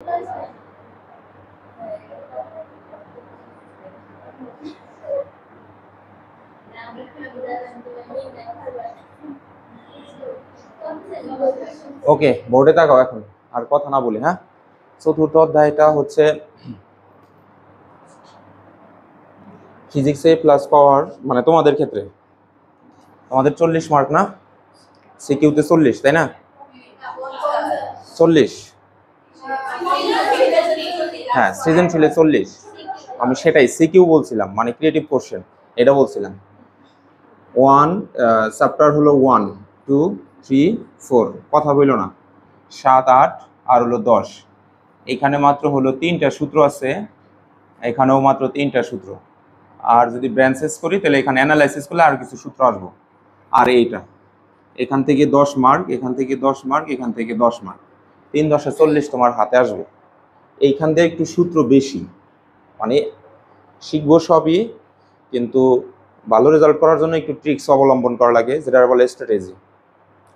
ওকে, বোর্ডে তাকাও এখন, আর কথা না বলি। হ্যাঁ, চতুর্থ অধ্যায়টা হচ্ছে ফিজিক্সে প্লাস পাওয়ার, মানে তোমাদের ক্ষেত্রে তোমাদের 40 মার্ক না, সিকিউতে 40, তাই না? 40, হ্যাঁ, সৃজনশীলে 40। আমি সেটাই সিকিউ বলছিলাম, মানে ক্রিয়েটিভ কোশ্চেন, এটা বলছিলাম। চ্যাপ্টার হলো 1, 2, 3, 4, কথা বললো না, 7, 8 আর হলো 10। এখানে মাত্র হলো 3টা সূত্র আছে, এখানেও মাত্র 3টা সূত্র। আর যদি ব্রাঞ্চেস করি তাহলে এখানে অ্যানালাইসিস করলে আর কিছু সূত্র আসবো। আর এইটা এখান থেকে 10 মার্ক, এখান থেকে 10 মার্ক, এখান থেকে 10 মার্ক, 3 10 40 তোমার হাতে আসবে। এইখান থেকে একটু সূত্র বেশি, মানে শিখবো সবই, কিন্তু ভালো রেজাল্ট করার জন্য একটু ট্রিক্স অবলম্বন করা লাগে, যেটা বলে স্ট্র্যাটেজি।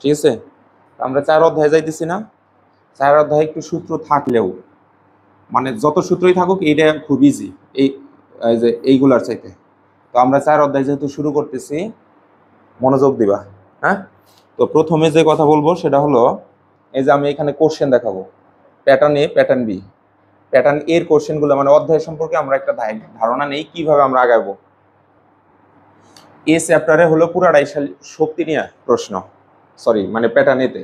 ঠিক আছে, আমরা 4 অধ্যায়ে যাইতেছি না। 4 অধ্যায়ে একটু সূত্র থাকলেও, মানে যত সূত্রই থাকুক, এইটা খুব ইজি এই যে এইগুলার চাইতে। তো আমরা 4 অধ্যায় যেহেতু শুরু করতেছি, মনোযোগ দিবা। হ্যাঁ, তো প্রথমে যে কথা বলবো সেটা হলো, এই যে আমি এখানে কোশ্চেন দেখাবো, প্যাটার্ন এ, প্যাটার্ন বি, প্যাটার্ন এর কোশ্চেনগুলো, মানে অধ্যায় সম্পর্কে আমরা একটা ধারণা নেই কিভাবে আমরা আগাবো। এই চ্যাপ্টারে হলো পুরাটাই শক্তি নিয়ে প্রশ্ন, মানে প্যাটার্ন এতে।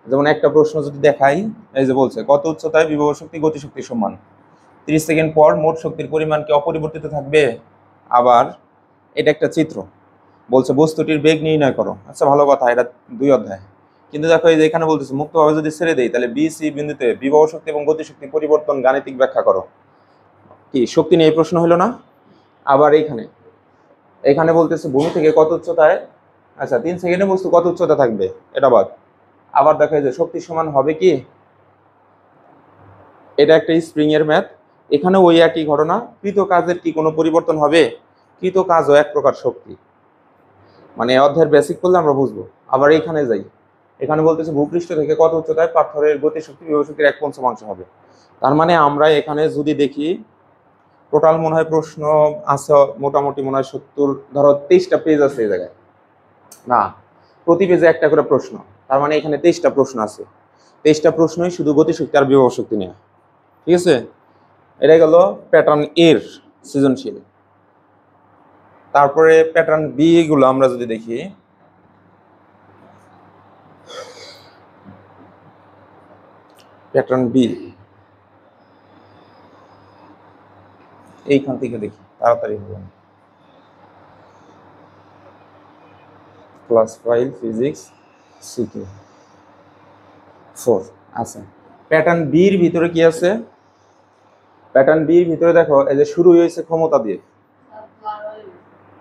যেমন একটা প্রশ্ন যদি দেখাই, এই যে বলছে কত উচ্চতায় বিভব শক্তি গতিশক্তি সমান, 30 সেকেন্ড পর মোট শক্তির পরিমাণ কি অপরিবর্তিত থাকবে। আবার এটা একটা চিত্র, বলছে বস্তুটির বেগ নির্ণয় করো। আচ্ছা, ভালো কথা, এটা 2 অধ্যায়। কিন্তু দেখো এই যে এখানে বলতেছে মুক্তভাবে যদি ছেড়ে দেই তাহলে বি সি বিন্দুতে বিভব শক্তি এবং গতিশক্তি পরিবর্তন গাণিতিক ব্যাখ্যা করো। কি শক্তি নিয়ে এই প্রশ্ন হলো না? আবার এখানে বলতেছে ভূমি থেকে কত উচ্চতায়, আচ্ছা 3 সেকেন্ডে বস্তু কত উচ্চতা থাকবে, এটা বাদ। আবার দেখা যায় শক্তি সমান হবে কি, এটা একটা স্প্রিং এর ম্যাথ। এখানে ওই একই ঘটনা, কৃত কাজের কি কোনো পরিবর্তন হবে? কৃত কাজও এক প্রকার শক্তি, মানে অধ্যায়ের বেসিক করলে আমরা বুঝবো। আবার এখানে যাই, এখানে বলতেছে ভূপৃষ্ঠ থেকে কত উচ্চতায় পাথরের গতিশক্তি বিভব শক্তির 1/5 হবে। তার মানে আমরা এখানে যদি দেখি, টোটাল মনে হয় প্রশ্ন আছে মোটামুটি মনে হয় 70, ধরো 23টা পেজ আছে এই জায়গায়, না প্রতি পেজে একটা করে প্রশ্ন, তার মানে এখানে 23টা প্রশ্ন আছে। 23টা প্রশ্নই শুধু গতিশক্তি আর বিভব শক্তি নিয়ে। ঠিক আছে, এটা গেল প্যাটার্ন এর সৃজনশীল। তারপরে প্যাটার্ন বি গুলো আমরা যদি দেখি, প্যাটার্ন বি এইখান থেকে দেখি, তাড়াতাড়ি হবে। ক্লাস 5 ফিজিক্স সিকিউ 4 আছে। প্যাটার্ন বির ভিতরে কি আছে? প্যাটার্ন বির ভিতরে দেখো, এই যে শুরু হয়েছে ক্ষমতা দিয়ে।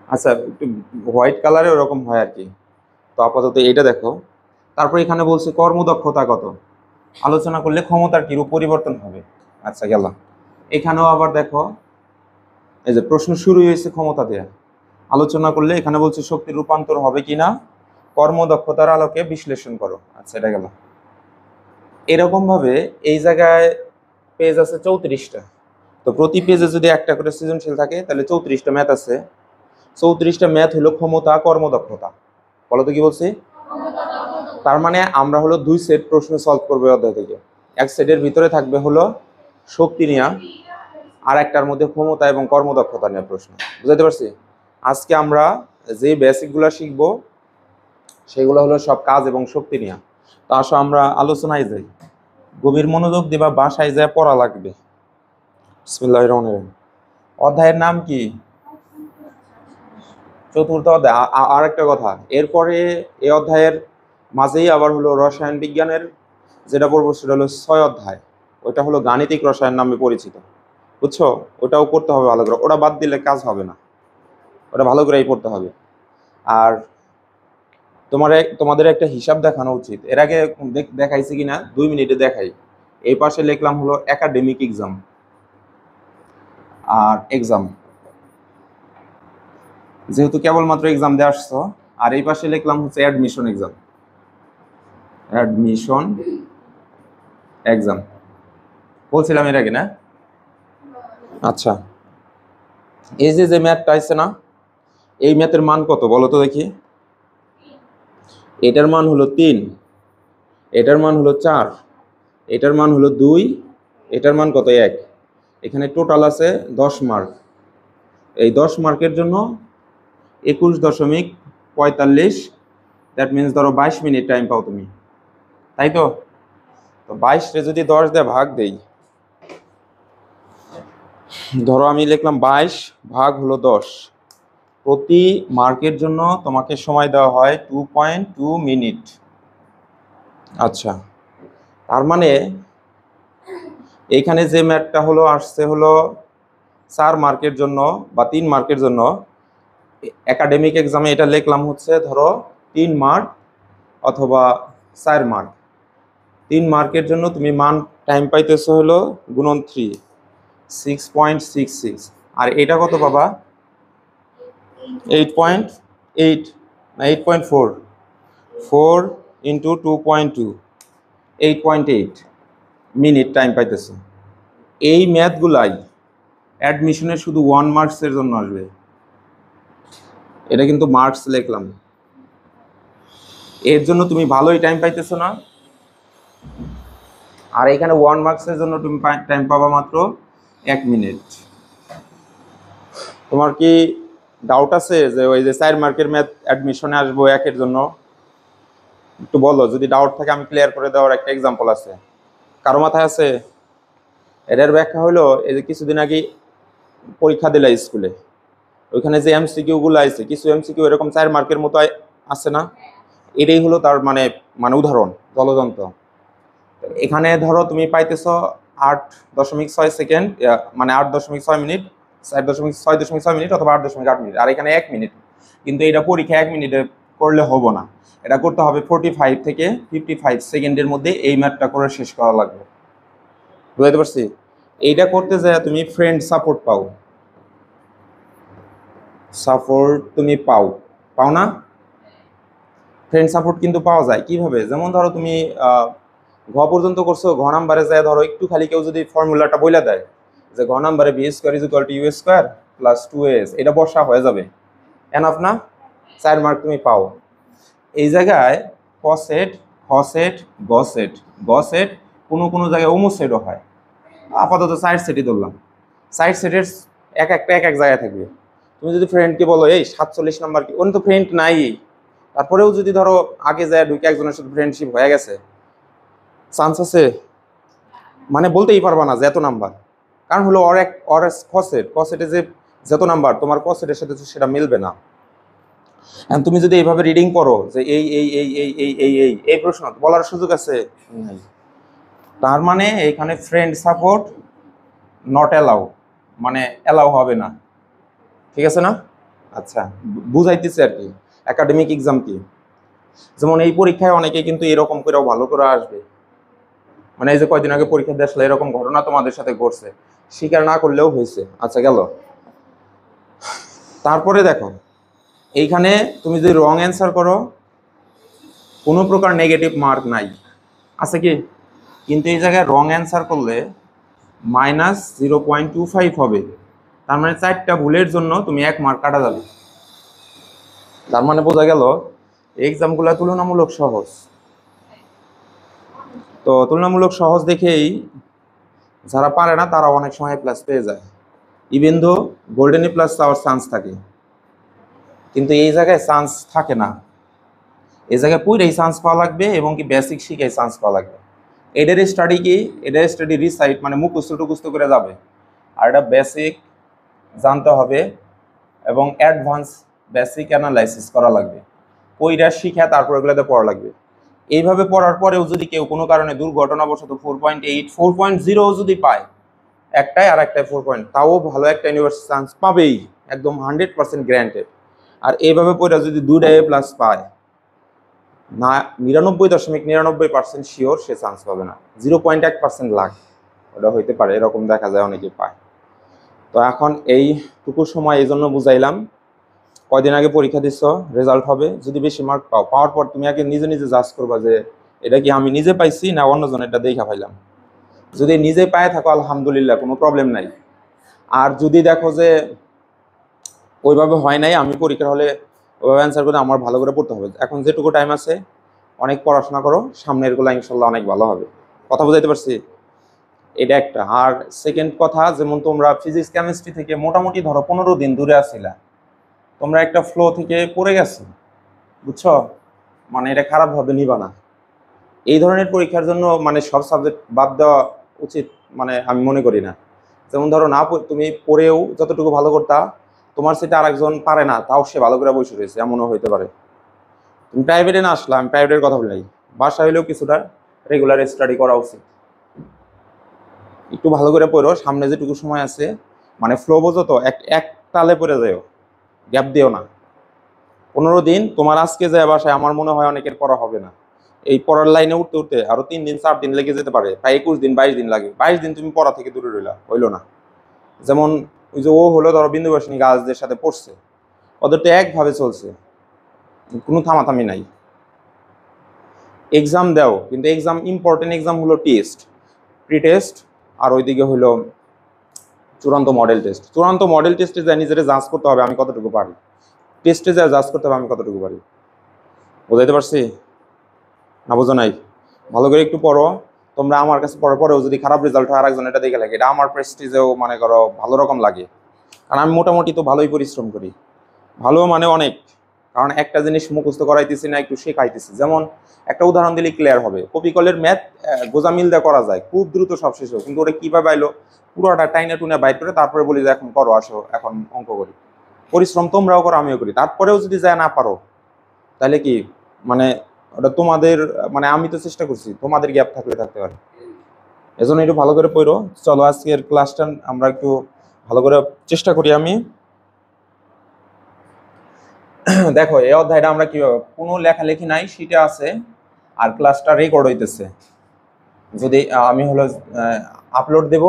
আচ্ছা, একটু হোয়াইট কালারে ওরকম হয় আর কি। তো আপাতত এইটা দেখো। তারপর এখানে বলছে কর্মদক্ষতা কত, আলোচনা করলে ক্ষমতার কিরূপ পরিবর্তন হবে। আচ্ছা, গেলাম। এখানেও আবার দেখো, এই যে প্রশ্ন শুরু হয়েছে ক্ষমতা দিয়ে, আলোচনা করলে এখানে বলছে শক্তির রূপান্তর হবে কিনা, কর্মদক্ষতার আলোকে বিশ্লেষণ করো। আচ্ছা, এটা গেল। এরকম ভাবে এই জায়গায় পেজ আছে 34টা। তো প্রতি পেজে যদি একটা করে সৃজনশীল থাকে তাহলে 34টা ম্যাথ আছে। 34টা ম্যাথ হলো ক্ষমতা, কর্মদক্ষতা। বলো তো কি বলছি? তার মানে আমরা হলো 2 সেট প্রশ্ন সলভ করবো অধ্যায় থেকে। এক সেটের ভিতরে থাকবে হলো শক্তি নিয়ে, আর একটার মধ্যে ক্ষমতা এবং কর্মদক্ষতা নিয়ে প্রশ্ন। বুঝতে পারছি? আজকে আমরা যে বেসিকগুলো শিখবো সেগুলো হলো সব কাজ এবং শক্তি নিয়ে। তো আসো আমরা আলোচনায় যাই, গভীর মনোযোগ দিবা, বাসায় যায় পড়া লাগবে। বিসমিল্লাহির রহমানির রহিম। অধ্যায়ের নাম কি? চতুর্থ অধ্যায়। আর একটা কথা, এরপরে এই অধ্যায়ের মাঝেই আবার হলো রসায়ন বিজ্ঞানের যেটা পড়বো সেটা হলো 6 অধ্যায়। ওইটা হলো গাণিতিক রসায়ন নামে পরিচিত। বুঝছো? ওটাও করতে হবে ভালো করে, ওটা বাদ দিলে কাজ হবে না, ওটা ভালো করেই পড়তে হবে। আর তোমাদের একটা হিসাব দেখানো উচিত, এর আগে দেখাইছি কিনা 2 মিনিটে দেখাই। এই পাশে লিখলাম হলো একাডেমিক এক্সাম আর এক্সাম, যেহেতু কেবলমাত্র এক্সাম দিয়ে আসছো। আর এই পাশে লিখলাম হচ্ছে অ্যাডমিশন এক্সাম, অ্যাডমিশন এক্সাম। বলছিলাম এর আগে না? আচ্ছা, এই যে ম্যাথটা আছে না, এই ম্যাথের মান কত বলো তো দেখি। এটার মান হলো 3, এটার মান হলো 4, এটার মান হলো 2, এটার মান কত 1। এখানে টোটাল আছে 10 মার্ক। এই 10 মার্কের জন্য 21.45, দ্যাট মিনস ধরো 22 মিনিট টাইম পাও তুমি, তাই তো? তো 22 যদি 10 দিয়ে ভাগ দেই, ধরো আমি লিখলাম 22 ভাগ হলো 10, প্রতি মার্কের জন্য তোমাকে সময় দেওয়া হয় 2.2 মিনিট। আচ্ছা, তার মানে এইখানে যে ম্যাথটা হলো আসছে হলো 4 মার্কের জন্য বা 3 মার্কের জন্য। একাডেমিক এক্সামে এটা লিখলাম হচ্ছে ধরো 3 মার্ক অথবা 4 মার্ক। 3 মার্কের জন্য তুমি মান টাইম পাইতেছো হলো গুণন 3, 6.66। আর এটা কত পাবা? 8.8 না 8.4, 4 ইন্টু 2.2, 8.8 মিনিট টাইম পাইতেছো। এই ম্যাথগুলাই অ্যাডমিশনের শুধু 1 মার্কসের জন্য আসবে। এটা কিন্তু মার্কস লিখলাম, এর জন্য তুমি ভালোই টাইম পাইতেছো না। আর এখানে 1 মার্কসের জন্য তুমি টাইম পাবা মাত্র 1 মিনিট। তোমার কি ডাউট আছে যে ওই যে 4 মার্কের ম্যাথ অ্যাডমিশনে আসবো 1-এর জন্য? একটু বলো, যদি ডাউট থাকে আমি ক্লিয়ার করে দেওয়ার একটা এক্সাম্পল আছে। কারো মাথায় আছে? এটার ব্যাখ্যা হলো, এই যে কিছুদিন আগে পরীক্ষা দিলা স্কুলে, ওইখানে যে এমসিকিউ গুলো আছে, কিছু এমসিকিউ এরকম 4 মার্কের মতো আছে না? এটাই হলো তার মানে উদাহরণ, জলযন্ত্র। এখানে ধরো তুমি পাইতেছো 8.6 সেকেন্ড, মানে 8.6 মিনিট, 4.6.6 মিনিট অথবা 8.8 মিনিট, আর এখানে 1 মিনিট। কিন্তু এটা পরীক্ষা 1 মিনিটে করলে হবো না, এটা করতে হবে 45 থেকে 55 সেকেন্ডের মধ্যে এই ম্যাথটা করে শেষ করা লাগবে। বুঝতে পারছি? এইটা করতে যায় তুমি ফ্রেন্ড সাপোর্ট পাও, তুমি পাও না? ফ্রেন্ড সাপোর্ট কিন্তু পাওয়া যায় কিভাবে? যেমন ধরো তুমি ঘ পর্যন্ত করছো, ঘ নাম্বারে যায় ধরো একটু খালি কেউ যদি ফর্মুলাটা বলে দেয় যে ঘ নাম্বারে v square is equal to u square plus 2as, এটা বর্ষা হয়ে যাবে, এনাফ না? 4 মার্ক তুমি পাও। এই জায়গায় কসেট, খসেট, গসেট, গসেট, কোনো জায়গায় ওমোসেটও হয়। আপাতত সাইড সেটই ধরলাম। সাইড সেটের এক এক জায়গায় থাকবে। তুমি যদি ফ্রেন্ডকে বলো এই 47 নাম্বার কি, ওখানে তো ফ্রেন্ড নাই, তারপরেও যদি ধরো আগে যায় ঢুকে একজনের সাথে ফ্রেন্ডশিপ হয়ে গেছে, চান্স আছে? মানে বলতেই পারবা না যে এত নাম্বার, কারণ হলো ওর কসেটে যে যত নাম্বার তোমার কসেটের সাথে সেটা মিলবে না। এখন তুমি যদি এইভাবে রিডিং করো যে এই এই এই এই এই এই এই এই প্রশ্ন বলার সুযোগ আছে? তার মানে এইখানে ফ্রেন্ড সাপোর্ট নট অ্যালাউ, মানে অ্যালাউ হবে না। ঠিক আছে না? আচ্ছা, বুঝাইতেছে আর কি একাডেমিক এক্সাম কি। যেমন এই পরীক্ষায় অনেকে কিন্তু এরকম করেও ভালো করে আসবে, মানে এই যে কয়দিন আগে পরীক্ষা দিয়ে আসলে এরকম ঘটনা তোমাদের সাথে ঘটছে, স্বীকার না করলেও হয়েছে। আচ্ছা গেল। তারপরে দেখো এইখানে তুমি যদি রং অ্যান্সার করো কোনো প্রকার নেগেটিভ মার্ক নাই, আছে কি? কিন্তু এই জায়গায় রং অ্যান্সার করলে -0.25 হবে। তার মানে 4টা ভুলের জন্য তুমি 1 মার্ক কাটা যাবে। তার মানে বোঝা গেল এক্সামগুলো তুলনামূলক সহজ। তো তুলনামূলক সহজ দেখেই যারা পারে না তারা অনেক সময় প্লাস পেয়ে যায়, even though golden A plus power chance থাকে। কিন্তু এই জায়গায় চান্স থাকে না, এই জায়গায় পুরোই চান্স পাওয়া লাগবে এবং কি বেসিক শিখে চান্স পাওয়া লাগবে। এদের স্টাডি কি? এদের স্টাডি রিসাইট মানে মুখস্থ টুকুস্থ করে যাবে, আর এটা বেসিক জানতে হবে এবং অ্যাডভান্স বেসিক অ্যানালাইসিস করা লাগবে। ওইটা শিখে তারপর এগুলোতে পড়া লাগবে। এইভাবে পড়ার পরেও যদি কেউ কোনো কারণে দুর্ঘটনাবশত 4.8, 4.0 যদি পায় একটাই, আর একটাই 4 পয়েন্ট, তাও ভালো একটা ইউনিভার্সিটি চান্স পাবেই, একদম 100% গ্যারান্টেড। আর এইভাবে পড়ে যদি 2টা A+ পায় না, 99.99% শিওর সে চান্স পাবে না, 0.1% লাখ ওটা হইতে পারে, এরকম দেখা যায় অনেকে পায়। তো এখন এইটুকু সময় এই জন্য বুঝাইলাম, কয়দিন আগে পরীক্ষা দিচ্ছ, রেজাল্ট হবে, যদি বেশি মার্ক পাও, পাওয়ার পর তুমি আগে নিজে নিজে জাজ করবা যে এটা কি আমি নিজে পাইছি না অন্যজন এটা দেখা পাইলাম। যদি নিজে পায়ে থাকো আলহামদুলিল্লাহ, কোনো প্রবলেম নাই। আর যদি দেখো যে ওইভাবে হয় নাই, আমি পরীক্ষার হলে ওইভাবে অ্যান্সার করে আমার ভালো করে পড়তে হবে। এখন যেটুকু টাইম আছে অনেক পড়াশোনা করো, সামনের গুলো ইনশাল্লাহ অনেক ভালো হবে। কথা বুঝাইতে পারছি? এটা একটা। আর সেকেন্ড কথা, যেমন তোমরা ফিজিক্স কেমিস্ট্রি থেকে মোটামুটি ধরো 15 দিন দূরে আসিলা, তোমরা একটা ফ্লো থেকে পড়ে গেছো, বুঝছো? মানে এটা খারাপভাবে নিবা না। এই ধরনের পরীক্ষার জন্য মানে সব সাবজেক্ট বাদ দেওয়া উচিত, মানে আমি মনে করি না। যেমন ধরো না তুমি পড়েও যতটুকু ভালো করতা, তোমার সেটা আরেকজন পারে না, তাও সে ভালো করে বসে রয়েছে, এমনও হইতে পারে। তুমি প্রাইভেটে না আসলে, আমি প্রাইভেটের কথা বলি, বাসা হইলেও কিছুটা রেগুলার স্টাডি করা উচিত। একটু ভালো করে পড়ো, সামনে যেটুকু সময় আছে মানে ফ্লো বোঝো তো, এক তালে পড়ে যাও, গ্যাপ দিও না। 15 দিন তোমার আজকে যায় বাসায়, আমার মনে হয় অনেকের পড়া হবে না। এই পড়ার লাইনে উঠতে উঠতে আরো 3 দিন 4 দিন লেগে যেতে পারে, প্রায় 21 দিন 22 দিন লাগে। 22 দিন তুমি পড়া থেকে দূরে রইলা, হইলো না। যেমন ওই যে ও হলো ধরো বিন্দুবাসিনী গাছদের সাথে পড়ছে, ওদের তো একভাবে চলছে, কোনো থামাথামি নাই। এক্সাম দাও, কিন্তু এক্সাম ইম্পর্টেন্ট এক্সাম হলো টেস্ট, প্রি টেস্ট, আর ওইদিকে হলো চূড়ান্ত মডেল টেস্ট। চূড়ান্ত মডেল টেস্টে যায় নিজেরা জাজ করতে হবে আমি কতটুকু পারি, টেস্টে যায় জাজ করতে হবে আমি কতটুকু পারি। বুঝাইতে পারছি না? বোঝো নাই? ভালো করে একটু পড়ো। তোমরা আমার কাছে পড়ার পরেও যদি খারাপ রেজাল্ট হয় আরেকজন এটা দেখে লাগে, এটা আমার প্রেস্টিজেও মনে করো ভালো রকম লাগে, কারণ আমি মোটামুটি তো ভালোই পরিশ্রম করি। ভালো মানে অনেক, কারণ একটা জিনিস মুখস্থ করাইতেছি না, একটু শেখাইতেছি। যেমন একটা উদাহরণ দিলে ক্লিয়ার হবে, কপিকলের ম্যাথ গোজামিল দিয়ে করা যায় খুব দ্রুত সব শেষ হোক, কিন্তু ওটা কীভাবে আইলো পুরোটা টাইনে টুনে বাইর করে তারপরে বলি যে এখন করো, আসো এখন অঙ্ক করি। পরিশ্রম তোমরাও করো আমিও করি, তারপরেও যদি যায় না পারো তাহলে কি মানে ওটা তোমাদের, মানে আমি তো চেষ্টা করছি, তোমাদের গ্যাপ থাকলে থাকতে পারে। এজন্য একটু ভালো করে পড়ো। চলো আজকের ক্লাসটা আমরা একটু ভালো করে চেষ্টা করি। আমি দেখো এই অধ্যায়টা আমরা কি, কোনো লেখালেখি নাই, সেটা আছে, আর ক্লাসটা রেকর্ড হইতেছে। যদি আমি হলো আপলোড দেব,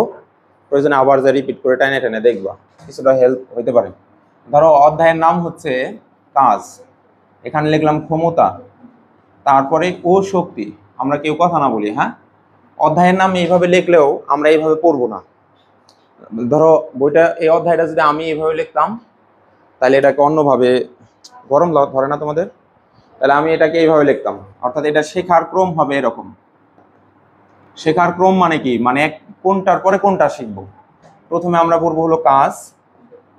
প্রয়োজনে আবার যা রিপিট করে টাইনে টাইনে দেখবা, কিছুটা হেল্প হইতে পারে। ধরো অধ্যায়ের নাম হচ্ছে কাজ, এখানে লিখলাম ক্ষমতা, তারপরে ও শক্তি, আমরা কেউ কথা না বলি, হ্যাঁ? অধ্যায়ের নাম এইভাবে লিখলেও আমরা এইভাবে পড়বো না। ধরো বইটা, এই অধ্যায়টা যদি আমি এইভাবে লিখতাম তাহলে এটাকে অন্যভাবে, গরম ধরে না তোমাদের? তাহলে আমি এটাকে এইভাবে লিখতাম, অর্থাৎ এটা শেখার ক্রম হবে এরকম। শেখার ক্রম মানে কি, মানে কোনটার পরে কোনটা শিখবো। প্রথমে আমরা পড়বো হলো কাজ,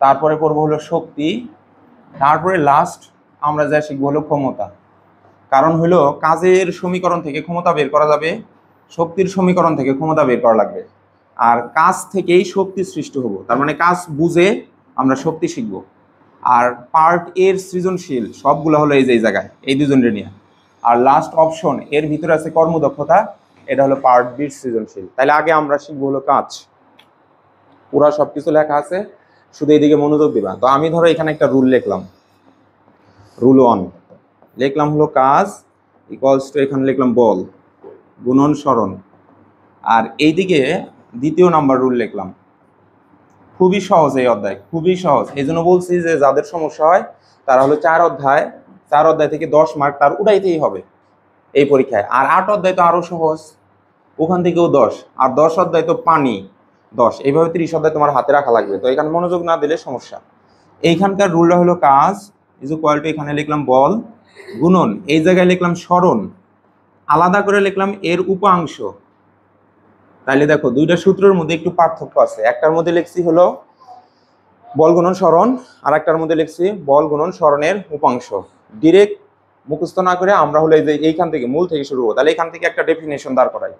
তারপরে পড়বো হলো শক্তি, তারপরে লাস্ট আমরা যা শিখবো হলো ক্ষমতা। কারণ হলো কাজের সমীকরণ থেকে ক্ষমতা বের করা যাবে, শক্তির সমীকরণ থেকে ক্ষমতা বের করা লাগবে, আর কাজ থেকেই শক্তি সৃষ্টি হবো। তার মানে কাজ বুঝে আমরা শক্তি শিখবো। আর পার্ট এর সৃজনশীল সবগুলো হলো এই যে এই জায়গায়, এই দুজনের নিয়ে। আর লাস্ট অপশন এর ভিতরে আছে কর্মদক্ষতা, এটা হলো পার্ট বির সৃজনশীল। তাহলে আগে আমরা শিখবো হলো কাজ, পুরা সবকিছু লেখা আছে, শুধু এইদিকে মনোযোগ দিবা। তো আমি ধরো এখানে একটা রুল লিখলাম, রুল 1 লিখলাম হলো কাজ ইকুয়ালস টু, এখানে লিখলাম বল গুণন সরণ, আর এইদিকে দ্বিতীয় নাম্বার রুল লিখলাম। খুবই সহজ এই অধ্যায়, খুবই সহজ। এই জন্য বলছি যে যাদের সমস্যা হয় তারা হলো 4 অধ্যায় থেকে 10 মার্ক তার উঠাইতেই হবে এই পরীক্ষায়। আর 8 অধ্যায় তো আরো সহজ, ওখান থেকেও 10, আর 10 অধ্যায় তো পানি 10, এইভাবে 30 অধ্যায় তোমার হাতে রাখা লাগবে। তো এখানে মনোযোগ না দিলে সমস্যা। এইখানকার রুলটা হলো কাজ ইজ ইকুয়াল টু, এখানে লিখলাম বল গুণন, এই জায়গায় লিখলাম সরণ, আলাদা করে লিখলাম এর উপাংশ। তাইলে দেখো দুইটা সূত্রের মধ্যে একটু পার্থক্য আছে, একটার মধ্যে লিখছি হলো বল গুণন সরণ, আর একটার মধ্যে লিখছি বল গুণন সরণের উপাংশ। ডিরেক্ট মুখস্থ না করে আমরা হলো এই যে এইখান থেকে মূল থেকে শুরু করবো, তাহলে এখান থেকে একটা ডেফিনেশন দাঁড় করাই।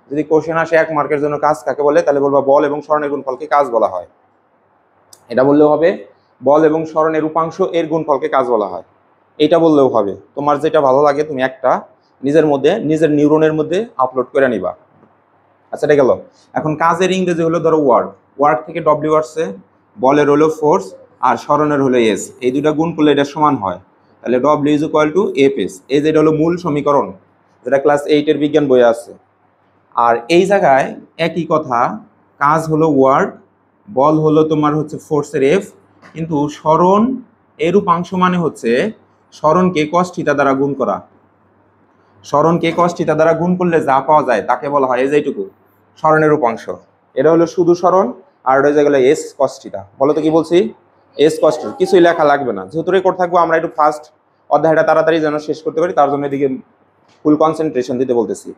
যদি কোশ্চেন আসে 1 মার্কের জন্য কাজ কাকে বলে, তাহলে বলবা বল এবং সরণের গুণফলকে কাজ বলা হয়। এটা বললেও হবে, বল এবং সরণের উপাংশ এর গুণফলকে কাজ বলা হয়, এটা বললেও হবে। তোমার যেটা ভালো লাগে তুমি একটা নিজের মধ্যে, নিজের নিউরনের মধ্যে আপলোড করে নিবা। আচ্ছা এটা গেল। এখন কাজের ইংরেজি হলো ধরো ওয়ার্ড, ওয়ার্ড থেকে ডব্লিউ আসছে, বলের হলো ফোর্স, আর সরণের হলো এস, এই দুটা গুণ করলে এটা সমান হয়। তাহলে W is equal to F S, এই যেটা হলো মূল সমীকরণ, যেটা ক্লাস 8-এর বিজ্ঞান বইয়ে আছে। আর এই জায়গায় একই কথা, কাজ হলো ওয়ার্ড, বল হলো তোমার হচ্ছে ফোর্সের এফ, কিন্তু সরণ এর উপাংশ মানে হচ্ছে সরণকে কস থিটা দ্বারা গুণ করা। সরণকে কস থিটা দ্বারা গুণ করলে যা পাওয়া যায় তাকে বলা হয় এই যে এইটুকু সরণের উপাংশ। এটা হলো শুধু সরণ, আর ওটা যেগুলো এস কস থিটা। বলো তো কি বলছি? S cos theta. কিছুই লেখা লাগবে না, যেহেতু রেকর্ড থাকবো আমরা একটু ফার্স্ট অধ্যায়টা তাড়াতাড়ি যেন শেষ করতে পারি, তার জন্য এদিকে ফুল কনসেন্ট্রেশন দিতে বলতেছি।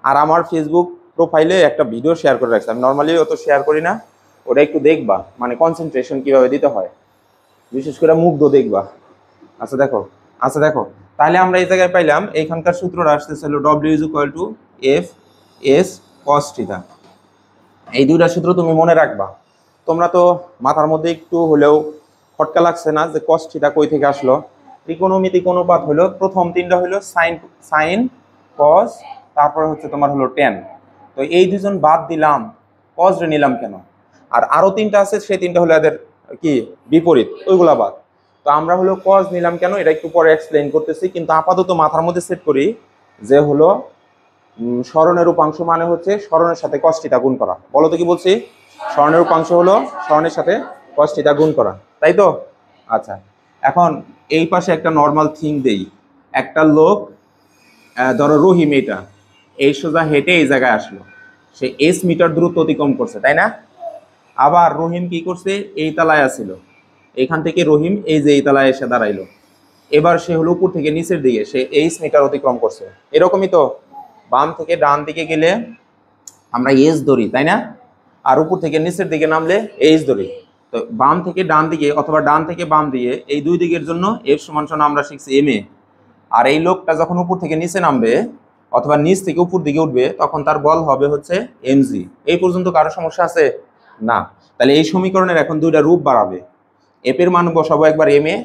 আর আমার ফেসবুক প্রোফাইলে একটা ভিডিও শেয়ার করে রাখছি, আমি নর্মালি অত শেয়ার করি না, ওটা একটু দেখবা, মানে কনসেন্ট্রেশন কিভাবে দিতে হয়, বিশেষ করে মুগ্ধ দেখবা। আচ্ছা দেখো, আচ্ছা দেখো, তাহলে আমরা এই জায়গায় পাইলাম এইখানকার সূত্রটা আসতেছিল W is equal to F S cos theta. এই দুইটা সূত্র তুমি মনে রাখবা। তোমরা তো মাথার মধ্যে একটু হলেও খটকা লাগছে না যে কস থিটা কই থেকে আসলো? ত্রিকোণমিতিক অনুপাত হলো প্রথম তিনটা হলো সাইন, সাইন কস, তারপরে হচ্ছে তোমার হলো টেন। তো এই দুজন বাদ দিলাম, কস রে নিলাম কেন? আর আরো তিনটা আছে, সেই তিনটা হলো এদের কি বিপরীত, ওইগুলা বাদ। তো আমরা হলো কস নিলাম কেন এটা একটু পরে এক্সপ্লেইন করতেছি, কিন্তু আপাতত মাথার মধ্যে সেট করি যে হলো সরণের উপাংশ মানে হচ্ছে সরণের সাথে কস থিটা গুণ করা। বলো তো কি বলছি? সরণের উপাংশ হলো সরণের সাথে কস থিটা গুণ করা, তাই তো? আচ্ছা, এখন এই পাশে একটা নর্মাল থিং দেই। একটা লোক, ধরো রহিম, এটা এই সোজা হেঁটে এই জায়গায় আসলো, সে এস মিটার দূরত্ব অতিক্রম করছে, তাই না? আবার রহিম কি করছে? এই তলায় আসছিল, এখান থেকে রহিম এই যে এই তলায় এসে দাঁড়াইলো। এবার সে হলো উপর থেকে নিচের দিকে সে 8 মিটার অতিক্রম করছে। এরকমই তো, বাম থেকে ডান দিকে গেলে আমরা এস ধরি, তাই না? আর উপর থেকে নিচের দিকে নামলে এইচ ধরি। তো বাম থেকে ডান দিকে অথবা ডান থেকে বাম দিকে এই দুই দিকের জন্য এফ সমান সমান আমরা শিখছি এম এ। আর এই লোকটা যখন উপর থেকে নিচে নামবে অথবা নিচ থেকে উপর দিকে উঠবে তখন তার বল হবে হচ্ছে এমজি। এই পর্যন্ত কারো সমস্যা আছে? না। তাহলে এই সমীকরণের এখন দুইটা রূপ বাড়াবে, এফ এর মান বসাবো একবার এম এ,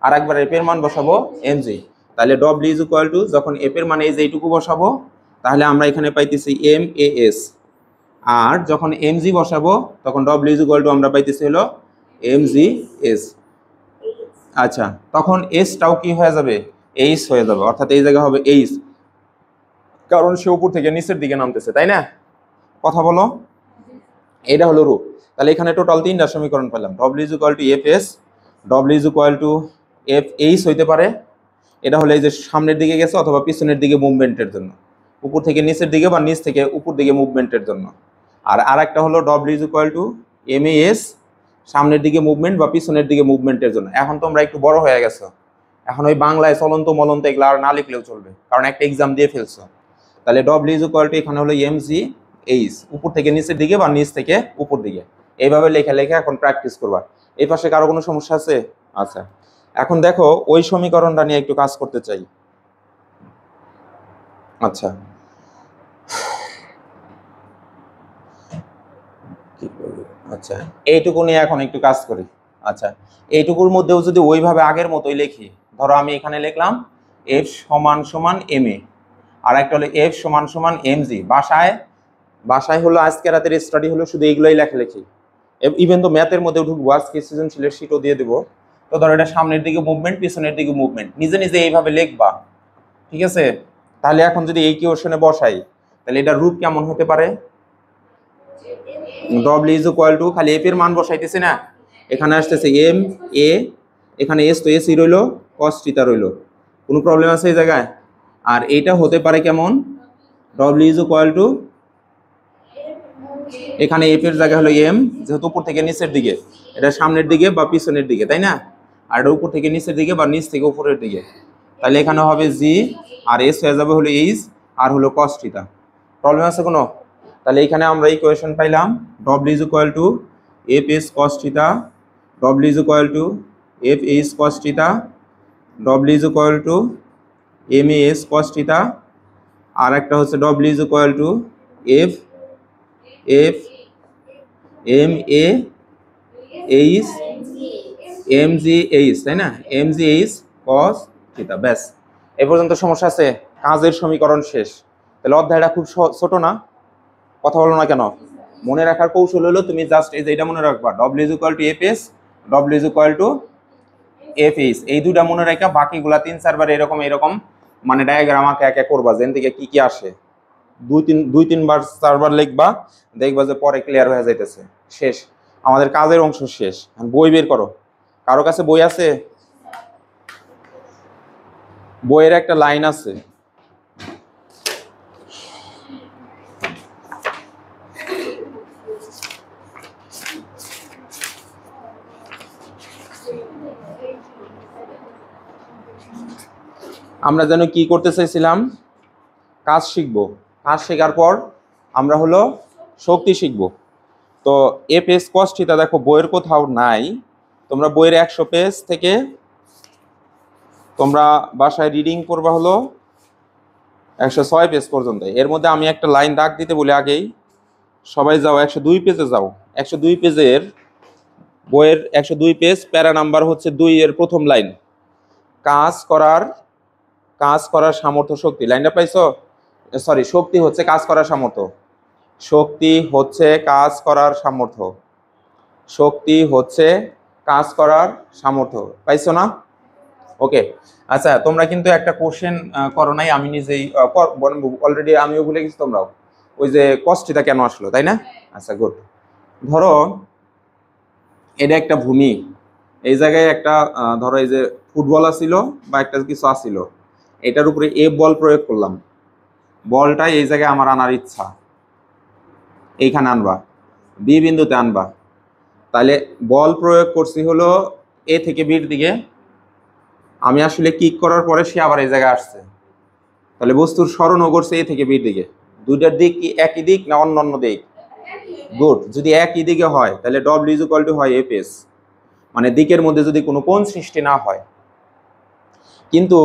আর একবার এফ এর মান বসাবো এমজি। তাহলে ডব্লিউ ইজ ইকুয়াল টু, যখন এফ এর মান এই যে এইটুকু বসাবো তাহলে আমরা এখানে পাইতেছি এম এ এস, আর যখন এমজি বসাবো তখন ডব্লিউ ইজ ইকুয়াল টু আমরা পাইতেছি হলো এমজি এস। আচ্ছা, তখন এসটাও কি হয়ে যাবে? এইচ হয়ে যাবে, অর্থাৎ এই জায়গা হবে এইচ, কারণ সে উপর থেকে নিচের দিকে নামতেছে, তাই না? কথা বলো, এটা হলো রূপ। তাহলে এখানে টোটাল তিনটা সমীকরণ পেলাম। W is equal to F S, W is equal to F H হইতে পারে, এটা হলো এই যে সামনের দিকে গেছে অথবা পিছনের দিকে মুভমেন্টের জন্য, উপর থেকে নিচের দিকে বা নিচ থেকে উপর দিকে মুভমেন্টের জন্য। আর আরেকটা হলো W is equal to M S, সামনের দিকে মুভমেন্ট বা পিছনের দিকে মুভমেন্টের জন্য। এখন তোমরা একটু বড় হয়ে গেছো, এখন ওই বাংলায় চলন্ত মলন্ত এগুলো আর না লিখলেও চলবে, কারণ একটা এক্সাম দিয়ে ফেলছো। তাহলে ডব্লিউ ইজ ইকুয়াল টু এখানে হলো এম জি এইচ, উপর থেকে নিচের দিকে বা নিচ থেকে উপর দিকে, এইভাবে লেখা লেখা এখন প্র্যাকটিস করবা। এই পাশে কারো কোনো সমস্যা আছে? আচ্ছা, এখন দেখো ওই সমীকরণটা নিয়ে একটু কাজ করতে চাই। আচ্ছা, আচ্ছা এইটুকু নিয়ে এখন একটু কাজ করি। আচ্ছা, এইটুকুর মধ্যেও যদি ওইভাবে আগের মতোই লিখি, ধরো আমি এখানে লিখলাম এফ সমান সমান এম এ, আর একটা হলো এফ সমান সমান এম জি। বাসায় হলো আজকে রাতের স্টাডি হলো শুধু এইগুলোই লেখালেখি, ইভেন তো ম্যাথের মধ্যেও ঢুকবো, আজকে সৃজনশীলের শিটও দিয়ে দেবো। তো ধরো এটা সামনের দিকে মুভমেন্ট, পিছনের দিকে মুভমেন্ট, নিজে নিজে এইভাবে লিখবা, ঠিক আছে? তাহলে এখন যদি এই কোশ্চেনে বসাই তাহলে এটা রূপ কেমন হতে পারে? ডব্লিউ ইজ ইকুয়াল টু, খালি এফ এর মান বসাইতেছি না, এখানে আসতেছে এম এ, এখানে এস তো এসই রইলো, কস থিটা রইলো। কোনো প্রবলেম আছে এই জায়গায়? আর এইটা হতে পারে কেমন? ডব্লিউ ইজ ইকুয়াল টু, এখানে এফ এর জায়গা হলো এম, যেহেতু উপর থেকে নিচের দিকে, এটা সামনের দিকে বা পিছনের দিকে, তাই না? আর এটা উপর থেকে নিচের দিকে বা নিচ থেকে উপরের দিকে, তাহলে এখানে হবে জি, আর এস হয়ে যাবে হলো এইচ, আর হলো কস থিটা। প্রবলেম আছে কোনো? তাহলে এখানে আমরা ইকুয়েশন পাইলাম W is equal to F S cos theta, W is equal to F H cos theta, W is equal to M S cos theta, আর একটা হচ্ছে W is equal to F F M A H M G H, তাই না? M G H cos theta. ব্যাস, এ পর্যন্ত সমস্যা আছে? কাজের সমীকরণ শেষ। তাহলে অধ্যায়টা খুব ছোট না? কথা বলো না কেন? মনে রাখার কৌশল হলো তুমি জাস্ট এই যে এটা মনে রাখবা, W is equal to F S, W is equal to F H, এই দুইটা মনে রাখা, বাকিগুলা 3-4 বার এরকম এরকম মানে ডায়াগ্রাম আঁকে একে করবা, যেন থেকে কি কি আসে 2-3 বার 4 বার লিখবা, দেখবা যে পরে ক্লিয়ার হয়ে যাইতেছে। শেষ, আমাদের কাজের অংশ শেষ। বই বের করো, কারো কাছে বই আছে? বইয়ের একটা লাইন আছে, আমরা যেন কি করতে চাইছিলাম, কাজ শিখব, কাজ শেখার পর আমরা হলো শক্তি শিখব। তো এফ এস কস থিটা দেখো বইয়ের কোথাও নাই, তোমরা বইয়ের 100 পেজ থেকে তোমরা বাসায় রিডিং করবা হলো 106 পেজ পর্যন্ত। এর মধ্যে আমি একটা লাইন দাগ দিতে বলি আগেই, সবাই যাও 102 পেজে যাও। 102 পেজের বইয়ের 102 পেজ, প্যারা নাম্বার হচ্ছে 2 এর প্রথম লাইন, কাজ করার সামর্থ্য শক্তি। লাইনটা পাইছো? সরি, শক্তি হচ্ছে কাজ করার সামর্থ্য, শক্তি হচ্ছে কাজ করার সামর্থ্য, শক্তি হচ্ছে কাজ করার সামর্থ্য। পাইছো না? ওকে। আচ্ছা, তোমরা কিন্তু একটা কোশ্চেন করো নাই, আমি নিজেই অলরেডি আমিও ভুলে গেছি, তোমরাও। ওই যে কষ্টটা কেন আসলো, তাই না? আচ্ছা, গুড। ধরো এটা একটা ভূমি, এই জায়গায় একটা ধরো এই যে ফুটবল আসিল বা একটা কিছু আসিল, এটার উপরে এ বল প্রয়োগ করলাম, বলটাই এই জায়গায় আমার আনার ইচ্ছা, এইখানে আনবা, বি বিন্দুতে আনবা। তাহলে বল প্রয়োগ করছি হলো এ থেকে বির দিকে, আমি আসলে কিক করার পরে সে আবার এই জায়গায় আসছে, তাহলে বস্তুর সরণও করছে এ থেকে বির দিকে। দুইটার দিক কি একই দিক না অন্য অন্য দিক? গুড। যদি একই দিকে হয় তাহলে ডব্লিউ ইজ ইকুয়াল টু হয় এফ এস, মানে দিকের মধ্যে যদি কোনো কোণ সৃষ্টি না হয়। কিন্তু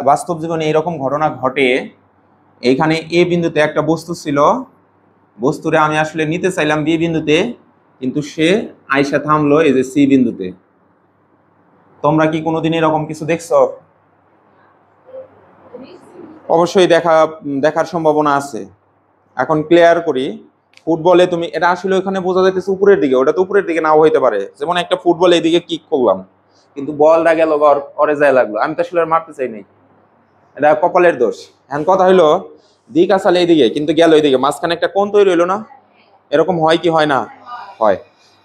বাস্তব জীবনে এরকম ঘটনা ঘটে, এইখানে এ বিন্দুতে একটা বস্তু ছিল, বস্তুরে আমি আসলে নিতে চাইলাম বি বিন্দুতে, কিন্তু সে আইসা থামলো এই যে সি বিন্দুতে। তোমরা কি কোনোদিন এরকম কিছু দেখছো? অবশ্যই দেখার সম্ভাবনা আছে। এখন ক্লিয়ার করি, ফুটবলে তুমি এটা আসলে ওখানে বোঝা যাইতেছে উপরের দিকে, ওটা তো উপরের দিকে নাও হইতে পারে। যেমন একটা ফুটবল এইদিকে কিক করলাম, কিন্তু বলটা গেল অরে যায় লাগলো, আমি তো আসলে মারতে চাই নাই, এটা কপালের দোষ। এখন কথা হইলো দিক আসলে এইদিকে কিন্তু গেল এইদিকে, মাঝখানে একটা কোণ তৈরি হইলো না? এরকম হয় কি হয় না? হয়।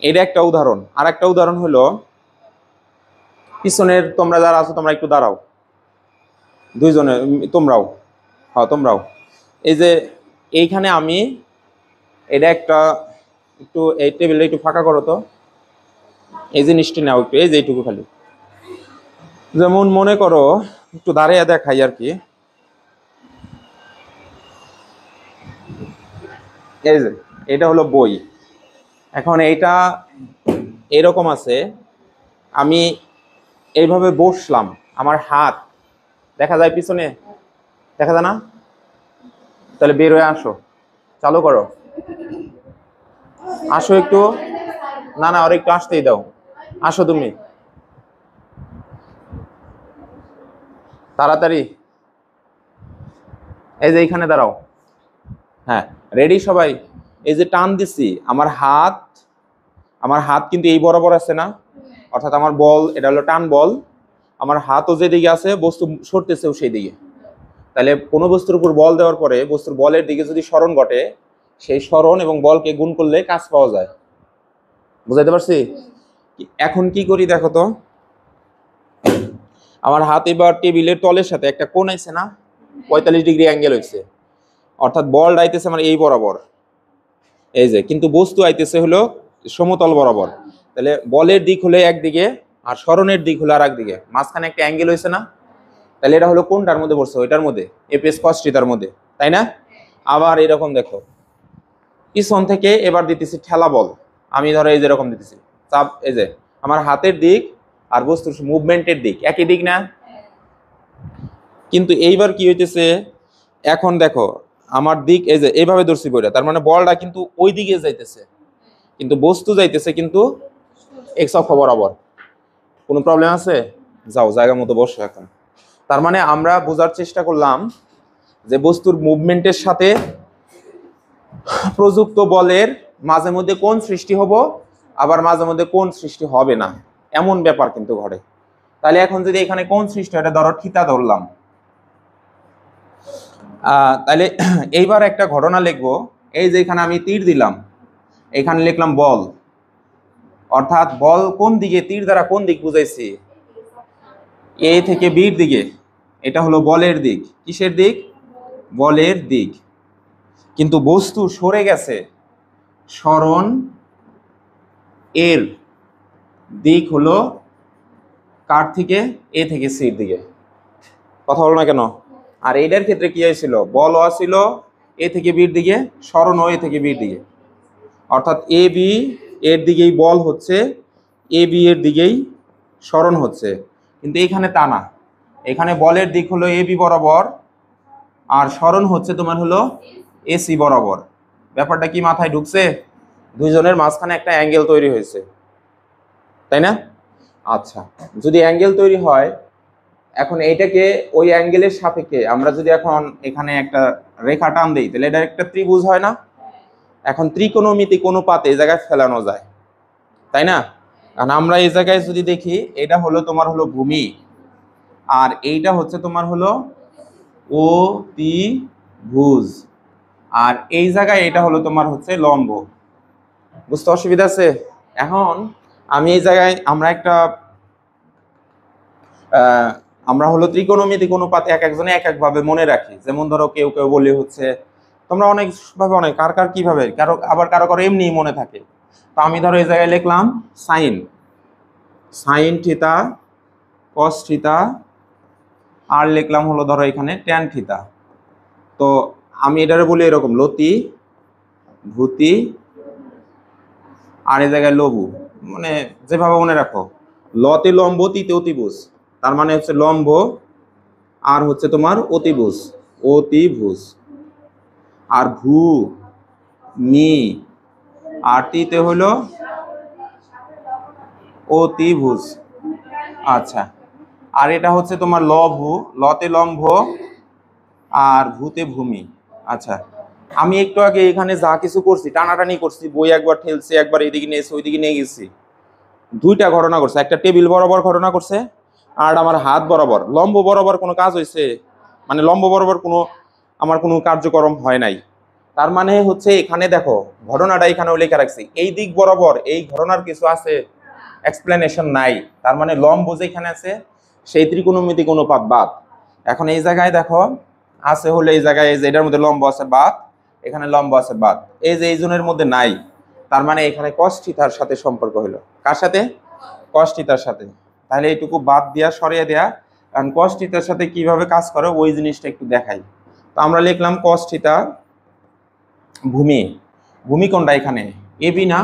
এটা একটা উদাহরণ। আর একটা উদাহরণ হলো পিছনের তোমরা যারা আছো তোমরা একটু দাঁড়াও, দুইজনে, তোমরাও, হ্যাঁ তোমরাও। এই যে এইখানে আমি এটা একটা একটু এই টেবিলটা একটু ফাঁকা করো তো, এই জিনিসটি নাও একটু, এই যে এইটুকু খালি। যেমন মনে করো একটু দাঁড়িয়ে দেখাই আর কি, এই যে এটা হলো বই। এখন এইটা এরকম আছে, আমি এইভাবে বসলাম, আমার হাত দেখা যায় পিছনে, দেখা যায় না? তাহলে বের হয়ে আসো, চালু করো, আসো একটু, না না আর একটু আসতেই দাও, আসো তুমি তাড়াতাড়ি, এই যে এইখানে দাঁড়াও। হ্যাঁ, রেডি সবাই? এই যে টান দিছি, আমার হাত কিন্তু এই বরাবর আছে না, অর্থাৎ আমার বল এটা হলো টান বল, আমার হাতও যেদিকে আছে বস্তু সরতেছেও সেই দিকে। তাহলে কোনো বস্তুর উপর বল দেওয়ার পরে বস্তুর বলের দিকে যদি সরণ ঘটে, সেই সরণ এবং বলকে গুণ করলে কাজ পাওয়া যায়। বুঝাইতে পারছি? এখন কি করি দেখো তো, আমার হাত এবার টেবিলের তলের সাথে একটা কোণ আইছে না, 45 ডিগ্রি অ্যাঙ্গেল হয়েছে, অর্থাৎ বল আইতেছে আমার এই বরাবর, এই যে, কিন্তু বস্তু আইতেছে হলো সমতল বরাবর। তাহলে বলের দিক হলে একদিকে আর সরণের দিক হলো আর একদিকে, মাঝখানে একটা অ্যাঙ্গেল হয়েছে না? তাহলে এটা হলো কোনটার মধ্যে পড়ছে? ওইটার মধ্যে, এফ এস কস থিটার মধ্যে, তাই না? আবার এরকম দেখো, পিছন থেকে এবার দিতেছি ঠেলা বল, আমি ধরো এই যে এরকম দিতেছি চাপ, এই যে আমার হাতের দিক আর বস্তুর মুভমেন্টের দিক একই দিক না? কিন্তু এইবার কি হইতেছে, এখন দেখো আমার দিক এই যে এইভাবে ধরছি বইটা, তার মানে বলটা কিন্তু ওই দিকে যাইতেছে, কিন্তু বস্তু যাইতেছে কিন্তু এক্স অক্ষ বরাবর। কোনো প্রবলেম আছে? যাও জায়গা মতো বসো এখন। তার মানে আমরা বোঝার চেষ্টা করলাম যে বস্তুর মুভমেন্টের সাথে প্রযুক্ত বলের মাঝে মধ্যে কোন সৃষ্টি হবো, আবার মাঝে মধ্যে কোন সৃষ্টি হবে না, এমন ব্যাপার কিন্তু ঘটে। তাহলে এখন যদি এখানে কোন সৃষ্টি হয়, এটা ধরো থিতা ধরলাম, তাহলে এইবার একটা ঘটনা লিখবো, এই যে এখানে আমি তীর দিলাম, এখানে লিখলাম বল, অর্থাৎ বল কোন দিকে, তীর দ্বারা কোন দিক বুঝাইছি? এ থেকে বির দিকে, এটা হলো বলের দিক। কিসের দিক? বলের দিক। কিন্তু বস্তু সরে গেছে, সরণ এর দিক হলো কার থেকে? এ থেকে সির দিকে। কথা বলো না কেন? আর এইটার ক্ষেত্রে কি হয়েছিল, বলও ছিল এ থেকে বির দিকে, সরণও এ থেকে বির দিকে, অর্থাৎ এ বি এর দিকেই বল হচ্ছে, এ বি এর দিকেই সরণ হচ্ছে। কিন্তু এখানে তা না, এখানে বলের দিক হলো এ বি বরাবর আর সরণ হচ্ছে তোমার হলো এসি বরাবর। ব্যাপারটা কি মাথায় ঢুকছে? দুইজনের মাঝখানে একটা অ্যাঙ্গেল তৈরি হয়েছে, তাই না? আচ্ছা, যদি অ্যাঙ্গেল তৈরি হয়, এখন এইটাকে ওই অ্যাঙ্গেলের সাপেক্ষে আমরা যদি এখন এখানে একটা রেখা টান দিই, তাহলে এটা একটা ত্রিভুজ হয় না? এখন ত্রিকোণমিতিক অনুপাত এই জায়গায় ফেলানো যায়, তাই না? কারণ আমরা এই জায়গায় যদি দেখি, এটা হলো তোমার হলো ভূমি, আর এইটা হচ্ছে তোমার হলো অতিভুজ, আর এই জায়গায় এটা হলো তোমার হচ্ছে লম্ব। বুঝতে অসুবিধা আছে? এখন আমি এই জায়গায় আমরা হলো ত্রিকোণমিতিক অনুপাত এক একজনে এক একভাবে মনে রাখি। যেমন ধরো কেউ কেউ বলি হচ্ছে, তোমরা অনেক ভাবে অনেক কার কার কিভাবে, কারো কারো এমনি মনে থাকে। তো আমি ধরো এই জায়গায় লিখলাম সাইন থিতা কস থিতা, আর লিখলাম হলো ধরো এখানে ট্যান থিতা। তো আমি এটারে বলি এরকম লতি ভূতি, আর এই জায়গায় লঘু, মানে যেভাবে মনে রাখো, লতে লম্ব তিতে অতিভুজ, তার মানে হচ্ছে লম্ব আর হচ্ছে তোমার অতিভুজ, আর ভূ মি আর তিতে হলো অতিভুজ। আচ্ছা, আর এটা হচ্ছে তোমার লভু, লতে লম্ব আর ভূতে ভূমি। আচ্ছা, আমি একটু আগে এখানে যা কিছু করছি, টানাটানি করছি, বই একবার ঠেলছি, একবার এইদিকে নিয়েছি ওইদিকে নিয়ে গেছি, দুইটা ঘটনা করছে, একটা টেবিল বরাবর ঘটনা করছে, আর আমার হাত বরাবর লম্ব বরাবর কোনো কাজ হয়েছে, মানে লম্ব বরাবর আমার কোনো কার্যক্রম হয় নাই। তার মানে হচ্ছে এখানে দেখো ঘটনাটা এখানেও লেখা রাখছি, এই দিক বরাবর এই ঘটনার কিছু আছে, এক্সপ্লেনেশন নাই। তার মানে লম্ব যেখানে আছে সেই ত্রিকোণমিতিক অনুপাত বাদ। এখন এই জায়গায় দেখো আছে হলো, এই জায়গায় এটার মধ্যে লম্ব আছে বাদ, এখানে লম্ব আছে বাদ, এই যে এই জনের মধ্যে নাই, তার মানে এখানে cos থিটার সাথে সম্পর্ক হলো, কার সাথে? cos থিটার সাথে। তাহলে এইটুকু বাদ দিয়া সরিয়ে দেয়া, কারণ cos থিটার সাথে কিভাবে কাজ করে ওই জিনিসটা একটু দেখাই। তো আমরা লিখলাম cos থিটা, ভূমি কোনটা এখানে? এবি না?